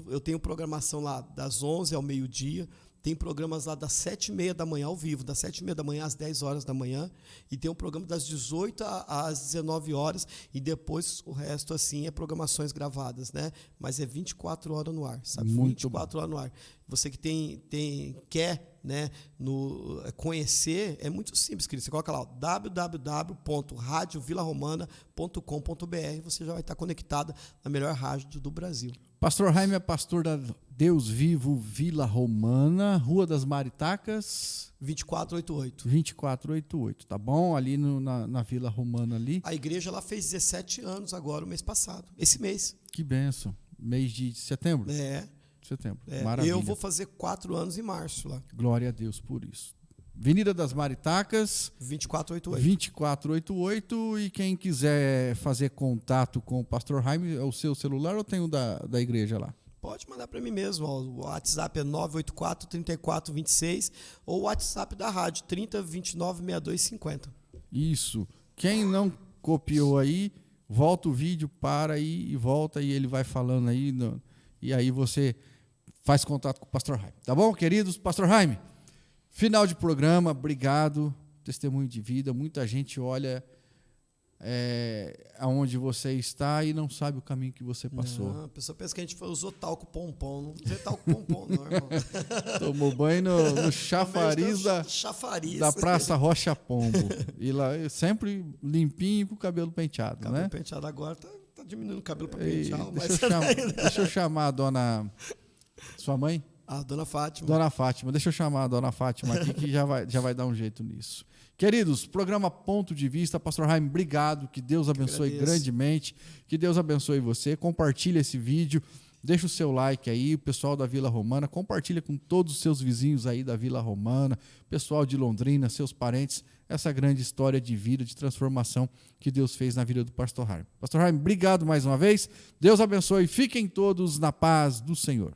Speaker 9: Eu tenho programação lá das 11 ao meio-dia, tem programas lá das 7h30 da manhã ao vivo, das 7h30 da manhã às 10 horas da manhã, e tem um programa das 18 às 19 horas, e depois o resto assim é programações gravadas, né? Mas é 24 horas no ar, sabe?
Speaker 8: Muito
Speaker 9: 24 horas no ar. Você que quer, né, conhecer, é muito simples, querido. Você coloca lá www.radiovilaromana.com.br, você já vai estar conectado na melhor rádio do Brasil.
Speaker 8: Pastor Jaime é pastor da Deus Vivo Vila Romana, Rua das Maritacas
Speaker 9: 2488.
Speaker 8: 2488, tá bom? Ali na Vila Romana ali.
Speaker 9: A igreja ela fez 17 anos agora, o mês passado. Esse mês.
Speaker 8: Que bênção. Mês de setembro? Setembro. Maravilha.
Speaker 9: Eu vou fazer 4 anos em março lá.
Speaker 8: Glória a Deus por isso. Avenida das Maritacas 2488. E quem quiser fazer contato com o pastor Jaime, é o seu celular ou tem o da igreja lá?
Speaker 9: Pode mandar para mim mesmo. O WhatsApp é 984-3426 ou o WhatsApp da rádio 3029-6250.
Speaker 8: Isso. Quem não copiou aí, volta o vídeo, para aí e volta e ele vai falando aí. E aí você faz contato com o pastor Jaime. Tá bom, queridos? Pastor Jaime, final de programa, obrigado. Testemunho de vida. Muita gente olha aonde você está e não sabe o caminho que você passou.
Speaker 9: Não, a pessoa pensa que a gente usou talco pompom. Não usei talco pompom, não, irmão.
Speaker 8: Tomou banho no chafariz da Praça Rocha Pombo. E lá sempre limpinho com o cabelo penteado,
Speaker 9: cabelo
Speaker 8: né?
Speaker 9: Penteado agora tá diminuindo o cabelo para pentear.
Speaker 8: Deixa eu chamar a dona... Sua mãe?
Speaker 9: A dona Fátima.
Speaker 8: Dona Fátima. Deixa eu chamar a dona Fátima aqui que já vai dar um jeito nisso. Queridos, programa Ponto de Vista. Pastor Jaime, obrigado. Que Deus abençoe grandemente. Que Deus abençoe você. Compartilha esse vídeo. Deixa o seu like aí. O pessoal da Vila Romana. Compartilha com todos os seus vizinhos aí da Vila Romana. Pessoal de Londrina, seus parentes. Essa grande história de vida, de transformação que Deus fez na vida do pastor Jaime. Pastor Jaime, obrigado mais uma vez. Deus abençoe. Fiquem todos na paz do Senhor.